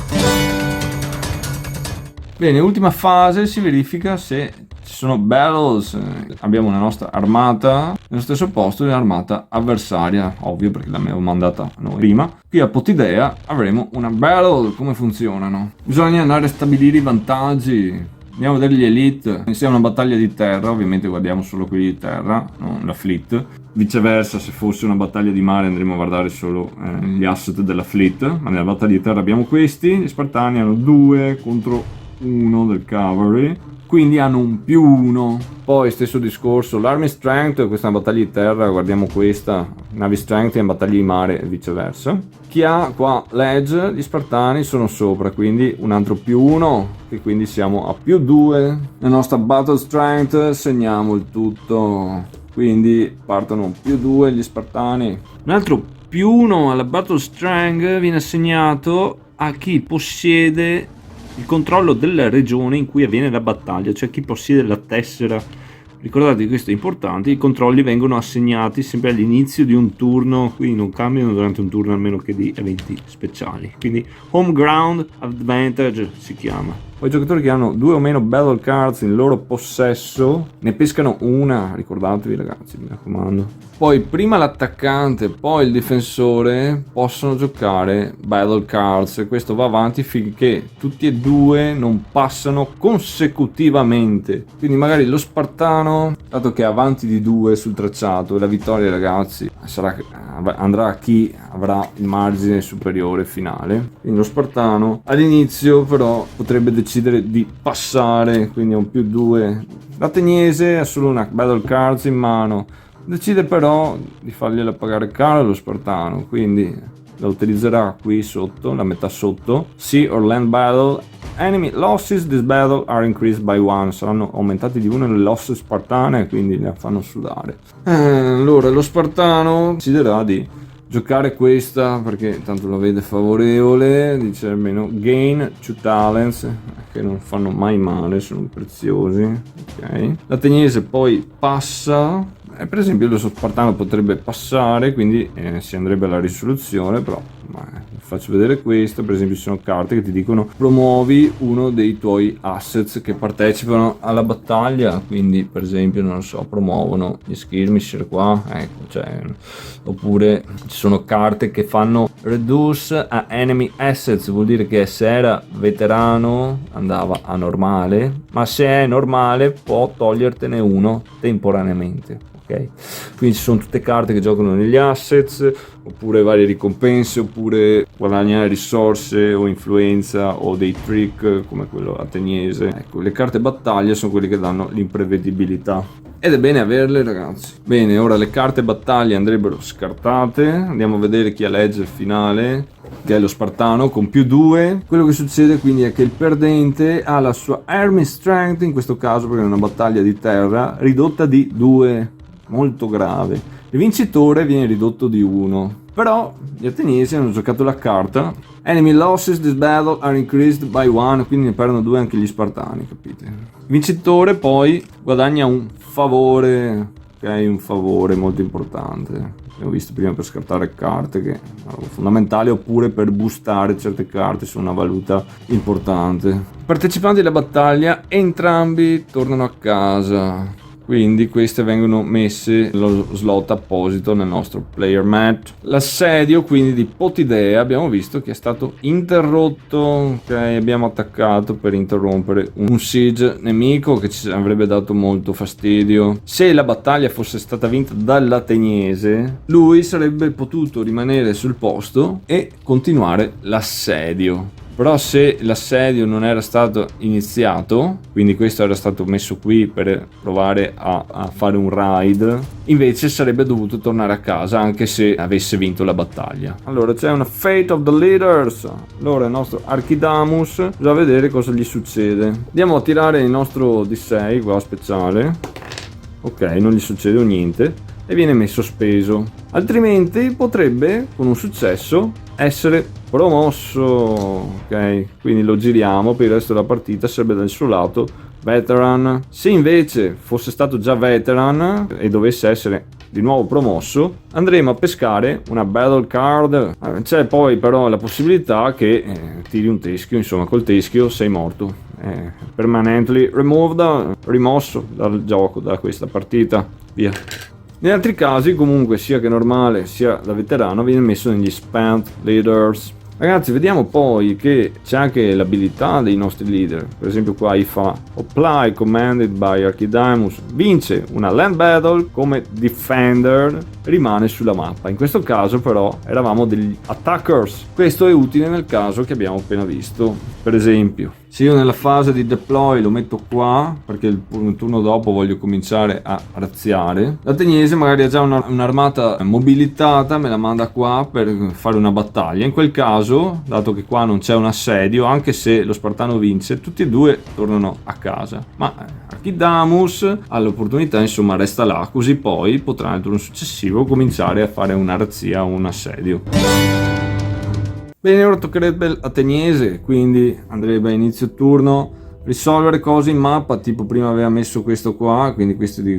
S1: Bene, ultima fase, si verifica se ci sono battles. Abbiamo la nostra armata nello stesso posto dell'armata avversaria, ovvio perché l'abbiamo mandata noi prima. Qui a Potidea avremo una battle. Come funzionano? Bisogna andare a stabilire i vantaggi. Andiamo a vedere gli elite. Se è una battaglia di terra, ovviamente guardiamo solo quelli di terra, non la fleet. Viceversa, se fosse una battaglia di mare andremo a guardare solo gli asset della fleet. Ma nella battaglia di terra abbiamo questi. Gli spartani hanno 2 contro 1 del cavalry, quindi hanno un più 1. Poi stesso discorso, l'army strength, questa è una battaglia di terra, guardiamo questa, navi strength in battaglia di mare e viceversa. Chi ha qua l'edge, gli spartani sono sopra, quindi un altro più 1, che quindi siamo a più 2. Nella nostra battle strength segniamo il tutto, quindi partono più 2 gli spartani. Un altro più 1 alla battle strength viene assegnato a chi possiede
S3: il controllo della regione in cui avviene la battaglia, cioè chi possiede la tessera. Ricordate che questo è importante, i controlli vengono assegnati sempre all'inizio di un turno, quindi non cambiano durante un turno almeno che di eventi speciali. Quindi Home Ground Advantage si chiama. Poi i giocatori che hanno 2 o meno battle cards in loro possesso ne pescano una, ricordatevi ragazzi, mi raccomando. Poi prima l'attaccante, poi il difensore possono giocare battle cards e questo va avanti finché tutti e due non passano consecutivamente. Quindi magari lo Spartano, dato che è avanti di 2 sul tracciato, e la vittoria ragazzi andrà a chi avrà il margine superiore finale. Quindi lo Spartano all'inizio però potrebbe decidere di passare, quindi è un +2. L'Ateniese ha solo una battle cards in mano, decide però di fargliela pagare caro lo Spartano, quindi la utilizzerà qui sotto, la metà sotto. Sea or land battle, enemy losses this battle are increased by 1, saranno aumentati di 1 le loss spartane, quindi la fanno sudare. Allora lo Spartano deciderà di giocare questa perché tanto la vede favorevole, dice almeno gain 2 talents che non fanno mai male, sono preziosi. Ok, l'Ateniese poi passa, per esempio lo Spartano potrebbe passare, quindi si andrebbe alla risoluzione, però faccio vedere questo. Per esempio ci sono carte che ti dicono promuovi uno dei tuoi assets che partecipano alla battaglia, quindi per esempio non lo so, promuovono gli skirmisher qua, ecco, cioè, oppure ci sono carte che fanno reduce a enemy assets, vuol dire che se era veterano andava a normale, ma se è normale può togliertene uno temporaneamente. Okay. Quindi ci sono tutte carte che giocano negli assets, oppure varie ricompense, oppure guadagnare risorse o influenza o dei trick come quello ateniese. Ecco, le carte battaglia sono quelle che danno l'imprevedibilità ed è bene averle ragazzi. Bene, ora le carte battaglia andrebbero scartate, andiamo a vedere chi ha legge finale, che è lo Spartano con +2. Quello che succede quindi è che il perdente ha la sua Army Strength, in questo caso perché è una battaglia di terra, ridotta di 2, molto grave. Il vincitore viene ridotto di 1. Però gli ateniesi hanno giocato la carta enemy losses this battle are increased by 1, quindi ne perdono 2 anche gli spartani, capite? Il vincitore poi guadagna un favore, ok, un favore molto importante. Abbiamo visto prima per scartare carte che erano fondamentali, oppure per boostare certe carte su una valuta importante. I partecipanti alla battaglia entrambi tornano a casa, quindi queste vengono messe nello slot apposito nel nostro player mat. L'assedio quindi di Potidea abbiamo visto che è stato interrotto, ok, abbiamo attaccato per interrompere un siege nemico che ci avrebbe dato molto fastidio. Se la battaglia fosse stata vinta dall'Ateniese, lui sarebbe potuto rimanere sul posto e continuare l'assedio. Però se l'assedio non era stato iniziato, quindi questo era stato messo qui per provare a fare un raid, invece sarebbe dovuto tornare a casa anche se avesse vinto la battaglia. Allora c'è una Fate of the Leaders. Allora il nostro Archidamus, bisogna vedere cosa gli succede. Andiamo a tirare il nostro D6 qua speciale. Ok, non gli succede niente e viene messo sospeso. Altrimenti potrebbe con un successo essere promosso, ok, quindi lo giriamo per il resto della partita, sarebbe dal suo lato veteran. Se invece fosse stato già veteran e dovesse essere di nuovo promosso, andremo a pescare una battle card. C'è poi però la possibilità che tiri un teschio, insomma col teschio sei morto, permanently removed, rimosso dal gioco, da questa partita, via. In altri casi comunque sia che normale sia da veterano viene messo negli spent leaders. Ragazzi, vediamo poi che c'è anche l'abilità dei nostri leader. Per esempio qua fa apply commanded by Archidamus, vince una land battle come defender, rimane sulla mappa. In questo caso però eravamo degli attackers. Questo è utile nel caso che abbiamo appena visto. Per esempio se io nella fase di deploy lo metto qua perché il turno dopo voglio cominciare a razziare, l'ateniese magari ha già un'armata mobilitata, me la manda qua per fare una battaglia. In quel caso, dato che qua non c'è un assedio, anche se lo Spartano vince, tutti e due tornano a casa, ma Archidamus ha l'opportunità, insomma resta là, così poi potrà nel turno successivo cominciare a fare una razzia o un assedio.
S1: Bene, ora toccherebbe l'Ateniese, quindi andrebbe a inizio turno risolvere cose in mappa, tipo prima aveva messo questo qua, quindi questo di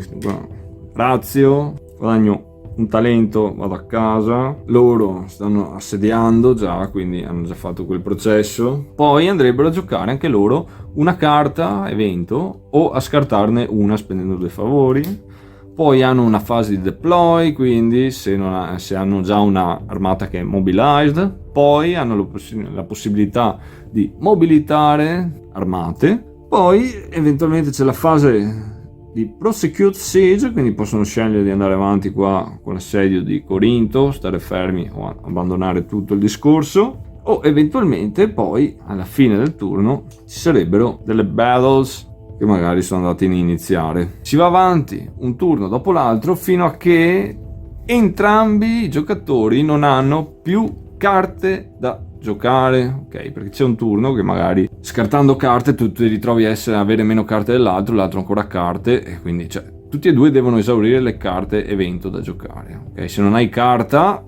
S1: razio, guadagno un talento, vado a casa, loro stanno assediando già, quindi hanno già fatto quel processo, poi andrebbero a giocare anche loro una carta evento o a scartarne una spendendo 2 favori. Poi hanno una fase di deploy, quindi se hanno già una armata che è mobilized, poi hanno la possibilità di mobilitare armate, poi eventualmente c'è la fase di prosecute siege, quindi possono scegliere di andare avanti qua con l'assedio di Corinto, stare fermi o abbandonare tutto il discorso, o eventualmente poi alla fine del turno ci sarebbero delle battles che magari sono andati a iniziare. Si va avanti un turno dopo l'altro fino a che entrambi i giocatori non hanno più carte da giocare, ok? Perché c'è un turno che magari scartando carte tu ti ritrovi a avere meno carte dell'altro, l'altro ancora carte, e quindi tutti e due devono esaurire le carte evento da giocare, ok? Se non hai carta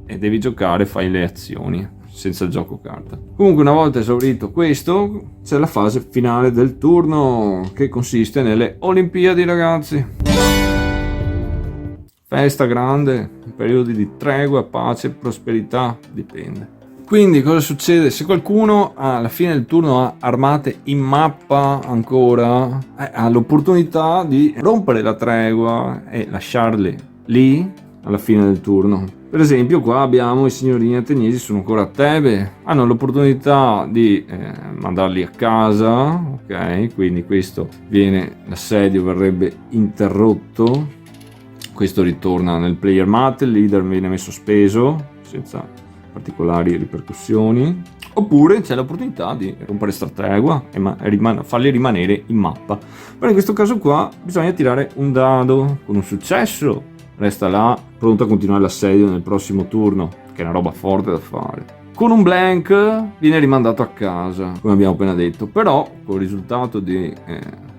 S1: e devi giocare, fai le azioni senza il gioco carta. Comunque, una volta esaurito questo, c'è la fase finale del turno, che consiste nelle Olimpiadi, ragazzi. Festa grande, periodi di tregua, pace, prosperità, dipende. Quindi cosa succede? Se qualcuno alla fine del turno ha armate in mappa ancora, ha l'opportunità di rompere la tregua e lasciarle lì alla fine del turno. Per esempio qua abbiamo i signorini ateniesi, sono ancora a Tebe, hanno l'opportunità di mandarli a casa, ok? Quindi l'assedio verrebbe interrotto, questo ritorna nel player mat, il leader viene messo sospeso senza particolari ripercussioni, oppure c'è l'opportunità di rompere sta tregua e farli rimanere in mappa. Però in questo caso qua bisogna tirare un dado, con un successo resta là pronto a continuare l'assedio nel prossimo turno, che è una roba forte da fare. Con un blank viene rimandato a casa, come abbiamo appena detto, però col risultato di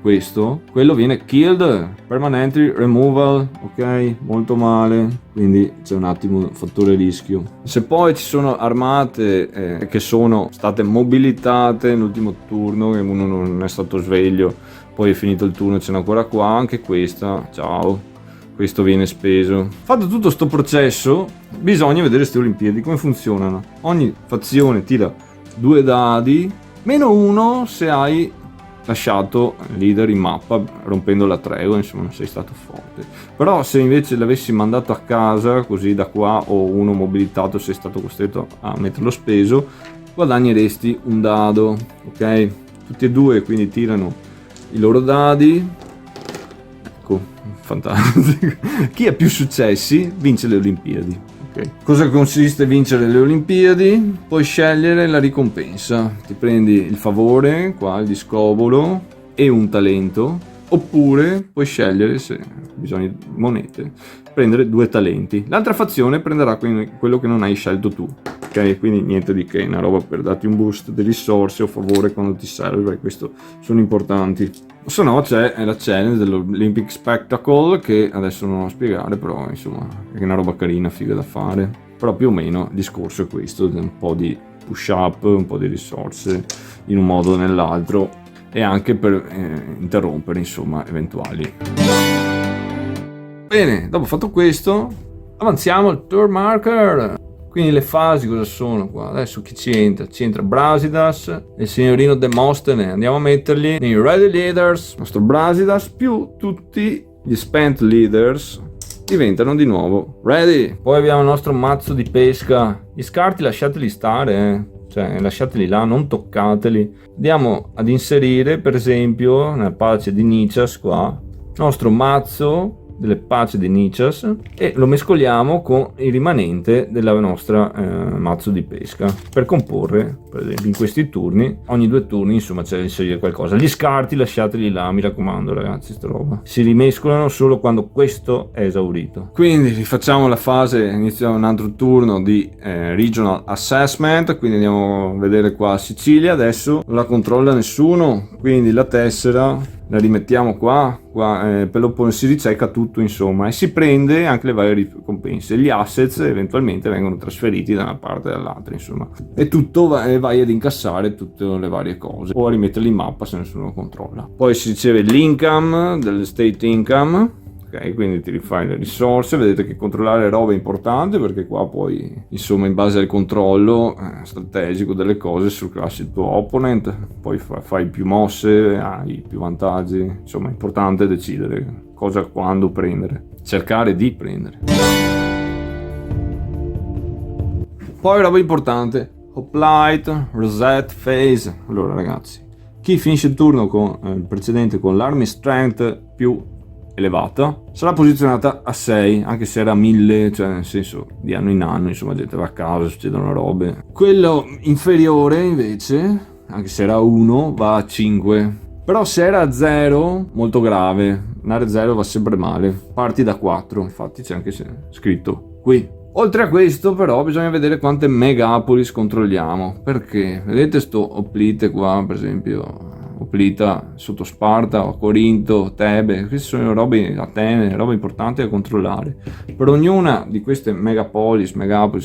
S1: quello viene killed, permanently removal, ok? Molto male, quindi c'è un attimo fattore rischio. Se poi ci sono armate che sono state mobilitate nell'ultimo turno, che uno non è stato sveglio, poi è finito il turno e ce n'è ancora qua, anche questa, ciao. Questo viene speso. Fatto tutto sto processo, bisogna vedere queste Olimpiadi come funzionano. Ogni fazione tira 2 dadi, -1 se hai lasciato il leader in mappa rompendo la tregua, insomma non sei stato forte. Però se invece l'avessi mandato a casa così da qua, o uno mobilitato sei stato costretto a metterlo speso, guadagneresti un dado, ok? Tutti e due quindi tirano i loro dadi. Fantastico. Chi ha più successi vince le Olimpiadi. Okay. Cosa consiste vincere le Olimpiadi? Puoi scegliere la ricompensa. Ti prendi il favore, qua il discobolo, e un talento, oppure puoi scegliere, se hai bisogno di monete, prendere 2 talenti. L'altra fazione prenderà quello che non hai scelto tu. Ok, quindi niente di che, una roba per darti un boost di risorse o favore quando ti serve, perché questo sono importanti. Se no c'è la challenge dell'Olympic Spectacle, che adesso non ho a spiegare, però insomma è una roba carina, figa da fare. Però più o meno il discorso è questo, un po' di push up, un po' di risorse in un modo o nell'altro, e anche per interrompere insomma eventuali. Bene, dopo fatto questo avanziamo al turn marker. Quindi le fasi cosa sono qua? Adesso chi ci entra? Ci entra Brasidas e il signorino Demostene. Andiamo a metterli nei Ready Leaders. Il nostro Brasidas più tutti gli Spent Leaders diventano di nuovo Ready. Poi abbiamo il nostro mazzo di pesca. Gli scarti lasciateli stare, cioè lasciateli là, non toccateli. Andiamo ad inserire per esempio nella pace di Nichas qua il nostro mazzo delle pace di Nichas e lo mescoliamo con il rimanente della nostra mazzo di pesca per comporre, per esempio in questi turni, ogni 2 turni insomma c'è da inserire qualcosa. Gli scarti lasciateli là, mi raccomando ragazzi, sta roba si rimescolano solo quando questo è esaurito. Quindi rifacciamo la fase, iniziamo un altro turno di regional assessment, quindi andiamo a vedere qua Sicilia, adesso non la controlla nessuno, quindi la tessera
S3: la rimettiamo qua si ricerca tutto insomma e si prende anche le varie ricompense, gli assets eventualmente vengono trasferiti da una parte e dall'altra insomma, e tutto vai ad incassare tutte le varie cose o a rimetterli in mappa se nessuno lo controlla. Poi si riceve l'income, dell'estate income. Ok, quindi ti rifai le risorse, vedete che controllare roba è importante perché qua poi insomma in base al controllo strategico delle cose surclassi il tuo opponent, poi fai più mosse, hai più vantaggi, insomma è importante decidere cosa quando prendere, cercare di prendere. Poi roba importante, hoplite, reset, phase. Allora ragazzi, chi finisce il turno con il precedente con l'army strength più elevata sarà posizionata a 6, anche se era 1000, cioè nel senso di anno in anno insomma gente va a casa, succedono robe. Quello inferiore invece, anche se era 1, va a 5, però se era a 0 molto grave, andare a 0 va sempre male, parti da 4, infatti c'è anche scritto qui. Oltre a questo però bisogna vedere quante megapolis controlliamo, perché vedete sto Oplite qua per esempio, Oplita sotto Sparta, o Corinto, Tebe, queste sono robe, Atene, robe importanti da controllare. Per ognuna di queste megapolis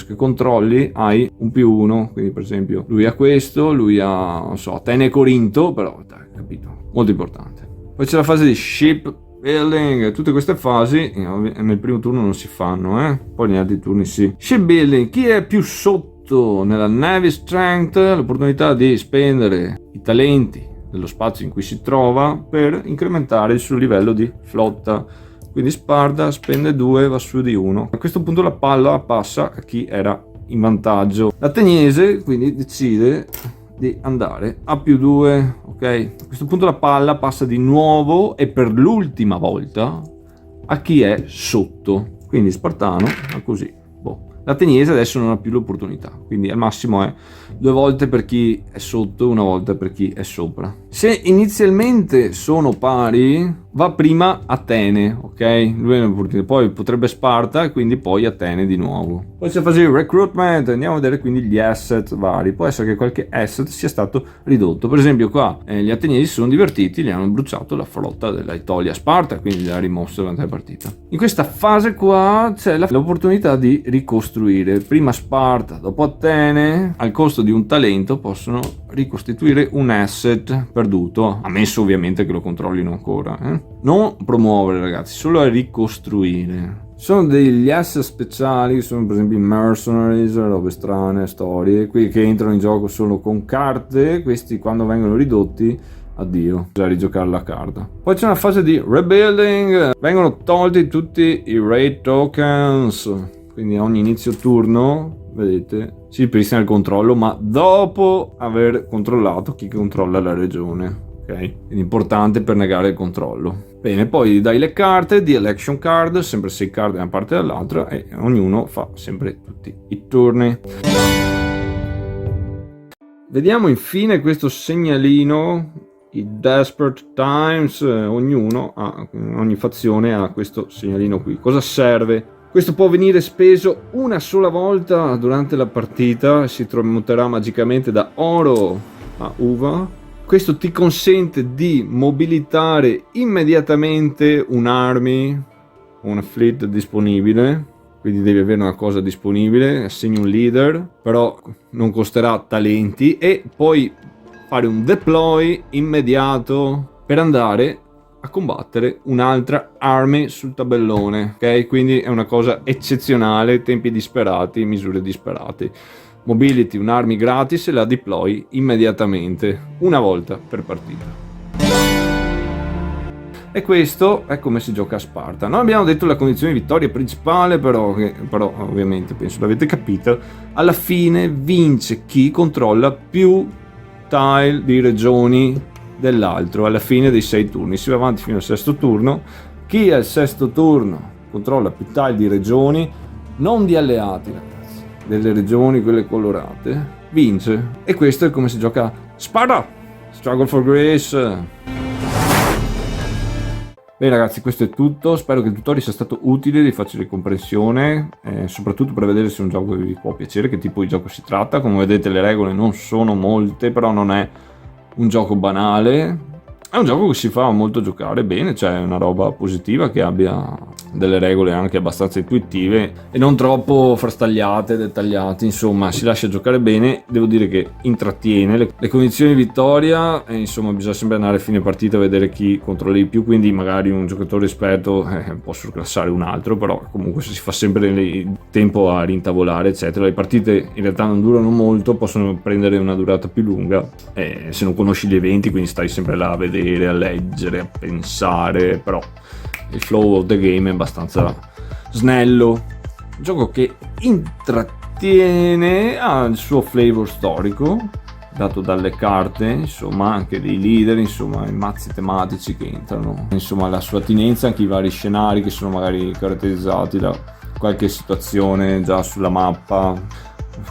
S3: che controlli hai un +1, quindi per esempio lui ha questo, lui ha, non so, Atene e Corinto, però dai, capito, molto importante. Poi c'è la fase di ship building, tutte queste fasi nel primo turno non si fanno, poi negli altri turni sì. Ship building, chi è più sotto nella Navy Strength, l'opportunità di spendere i talenti dello spazio in cui si trova per incrementare il suo livello di flotta, quindi Sparta spende 2, va su di 1. A questo punto la palla passa a chi era in vantaggio. L'ateniese quindi decide di andare a +2, ok? A questo punto la palla passa di nuovo e per l'ultima volta a chi è sotto, quindi Spartano va così. L'ateniese adesso non ha più l'opportunità, quindi al massimo è 2 volte per chi è sotto e 1 volta per chi è sopra. Se inizialmente sono pari, va prima Atene, ok? Lui è un'opportunità, poi potrebbe Sparta e quindi poi Atene di nuovo. Poi c'è la fase di recruitment, andiamo a vedere quindi gli asset vari. Può essere che qualche asset sia stato ridotto, per esempio qua gli ateniesi si sono divertiti, gli hanno bruciato la flotta dell'Aetolia Sparta, quindi l'ha rimosso durante la partita. In questa fase qua c'è l'opportunità di ricostruire, prima Sparta, dopo Atene, al costo di un talento possono ricostituire un asset perduto, ammesso ovviamente che lo controllino ancora, Non promuovere ragazzi, solo a ricostruire. Sono degli asset speciali, sono per esempio i mercenaries, robe strane, storie, qui che entrano in gioco solo con carte, questi quando vengono ridotti, addio, bisogna rigiocare la carta. Poi c'è una fase di rebuilding, vengono tolti tutti i raid tokens, quindi a ogni inizio turno, vedete, si ripristina il controllo, ma dopo aver controllato chi controlla la regione. Okay. Quindi importante per negare il controllo. Bene, poi dai le carte di election card, sempre 6 carte da una parte e dall'altra, e ognuno fa sempre tutti i turni. Vediamo infine questo segnalino, i Desperate Times, ogni fazione ha questo segnalino qui. Cosa serve? Questo può venire speso una sola volta durante la partita, si tramuterà magicamente da oro a uva. Questo ti consente di mobilitare immediatamente un'army o una fleet disponibile, quindi devi avere una cosa disponibile, assegni un leader, però non costerà talenti, e puoi fare un deploy immediato per andare a combattere un'altra army sul tabellone, ok? Quindi è una cosa eccezionale, tempi disperati, misure disperate. Mobility un'army gratis e la deploy immediatamente, una volta per partita. E questo è come si gioca a Sparta. Noi abbiamo detto la condizione di vittoria principale, però ovviamente penso l'avete capito, alla fine vince chi controlla più tile di regioni dell'altro, alla fine dei 6 turni. Si va avanti fino al 6° turno. Chi al 6° turno controlla più tile di regioni, non di alleati, ragazzi, delle regioni, quelle colorate, vince. E questo è come si gioca Sparta! Struggle for Grace! Bene ragazzi, questo è tutto, spero che il tutorial sia stato utile, di facile comprensione, soprattutto per vedere se un gioco vi può piacere, che tipo di gioco si tratta. Come vedete le regole non sono molte, però non è un gioco banale,
S1: È un gioco che si fa molto giocare bene, cioè è una roba positiva che abbia delle regole anche abbastanza intuitive e non troppo frastagliate, dettagliate, insomma si lascia giocare bene, devo dire che intrattiene, le condizioni di vittoria, insomma bisogna sempre andare a fine partita a vedere chi controlla di più, quindi magari un giocatore esperto può surclassare un altro, però comunque si fa sempre il tempo a rintavolare eccetera. Le partite in realtà non durano molto, possono prendere una durata più lunga se non conosci gli eventi, quindi stai sempre là a vedere, a leggere, a pensare, però il flow of the game è abbastanza snello. Un gioco che intrattiene, ha il suo flavor storico dato dalle carte, insomma anche dei leader, insomma i mazzi tematici che entrano, insomma la sua attinenza, anche i vari scenari che sono magari caratterizzati da qualche situazione già sulla mappa,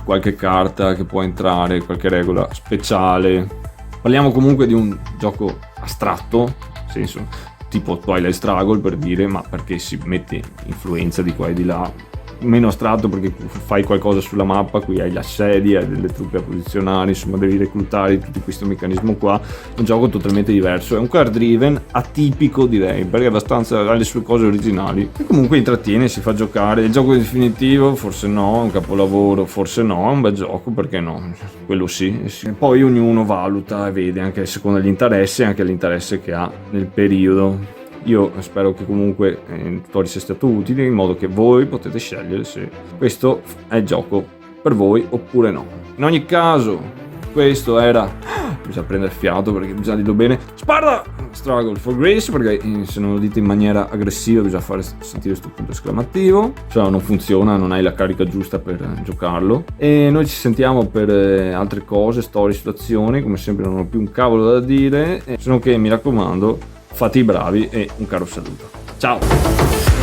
S1: qualche carta che può entrare, qualche regola speciale. Parliamo comunque di un gioco astratto, nel senso tipo Twilight Struggle per dire, ma perché si mette influenza di qua e di là, meno astratto perché fai qualcosa sulla mappa, qui hai l'assedio, hai delle truppe a posizionare, insomma devi reclutare tutto questo meccanismo qua. È un gioco totalmente diverso, è un card driven atipico direi, perché abbastanza ha le sue cose originali e comunque intrattiene, si fa giocare. Il gioco definitivo forse no, un capolavoro forse no, è un bel gioco, perché no, quello sì. Poi ognuno valuta e vede anche secondo gli interessi, anche l'interesse che ha nel periodo. Io spero che comunque il tutorial sia stato utile, in modo che voi potete scegliere se questo è il gioco per voi oppure no. In ogni caso, questo era, bisogna prendere fiato perché bisogna dirlo bene, Sparta Struggle for Grace, perché se non lo dite in maniera aggressiva bisogna fare sentire questo punto esclamativo, se no non funziona, non hai la carica giusta per giocarlo. E noi ci sentiamo per altre cose, storie, situazioni, come sempre non ho più un cavolo da dire, se non che mi raccomando, fate i bravi e un caro saluto. Ciao!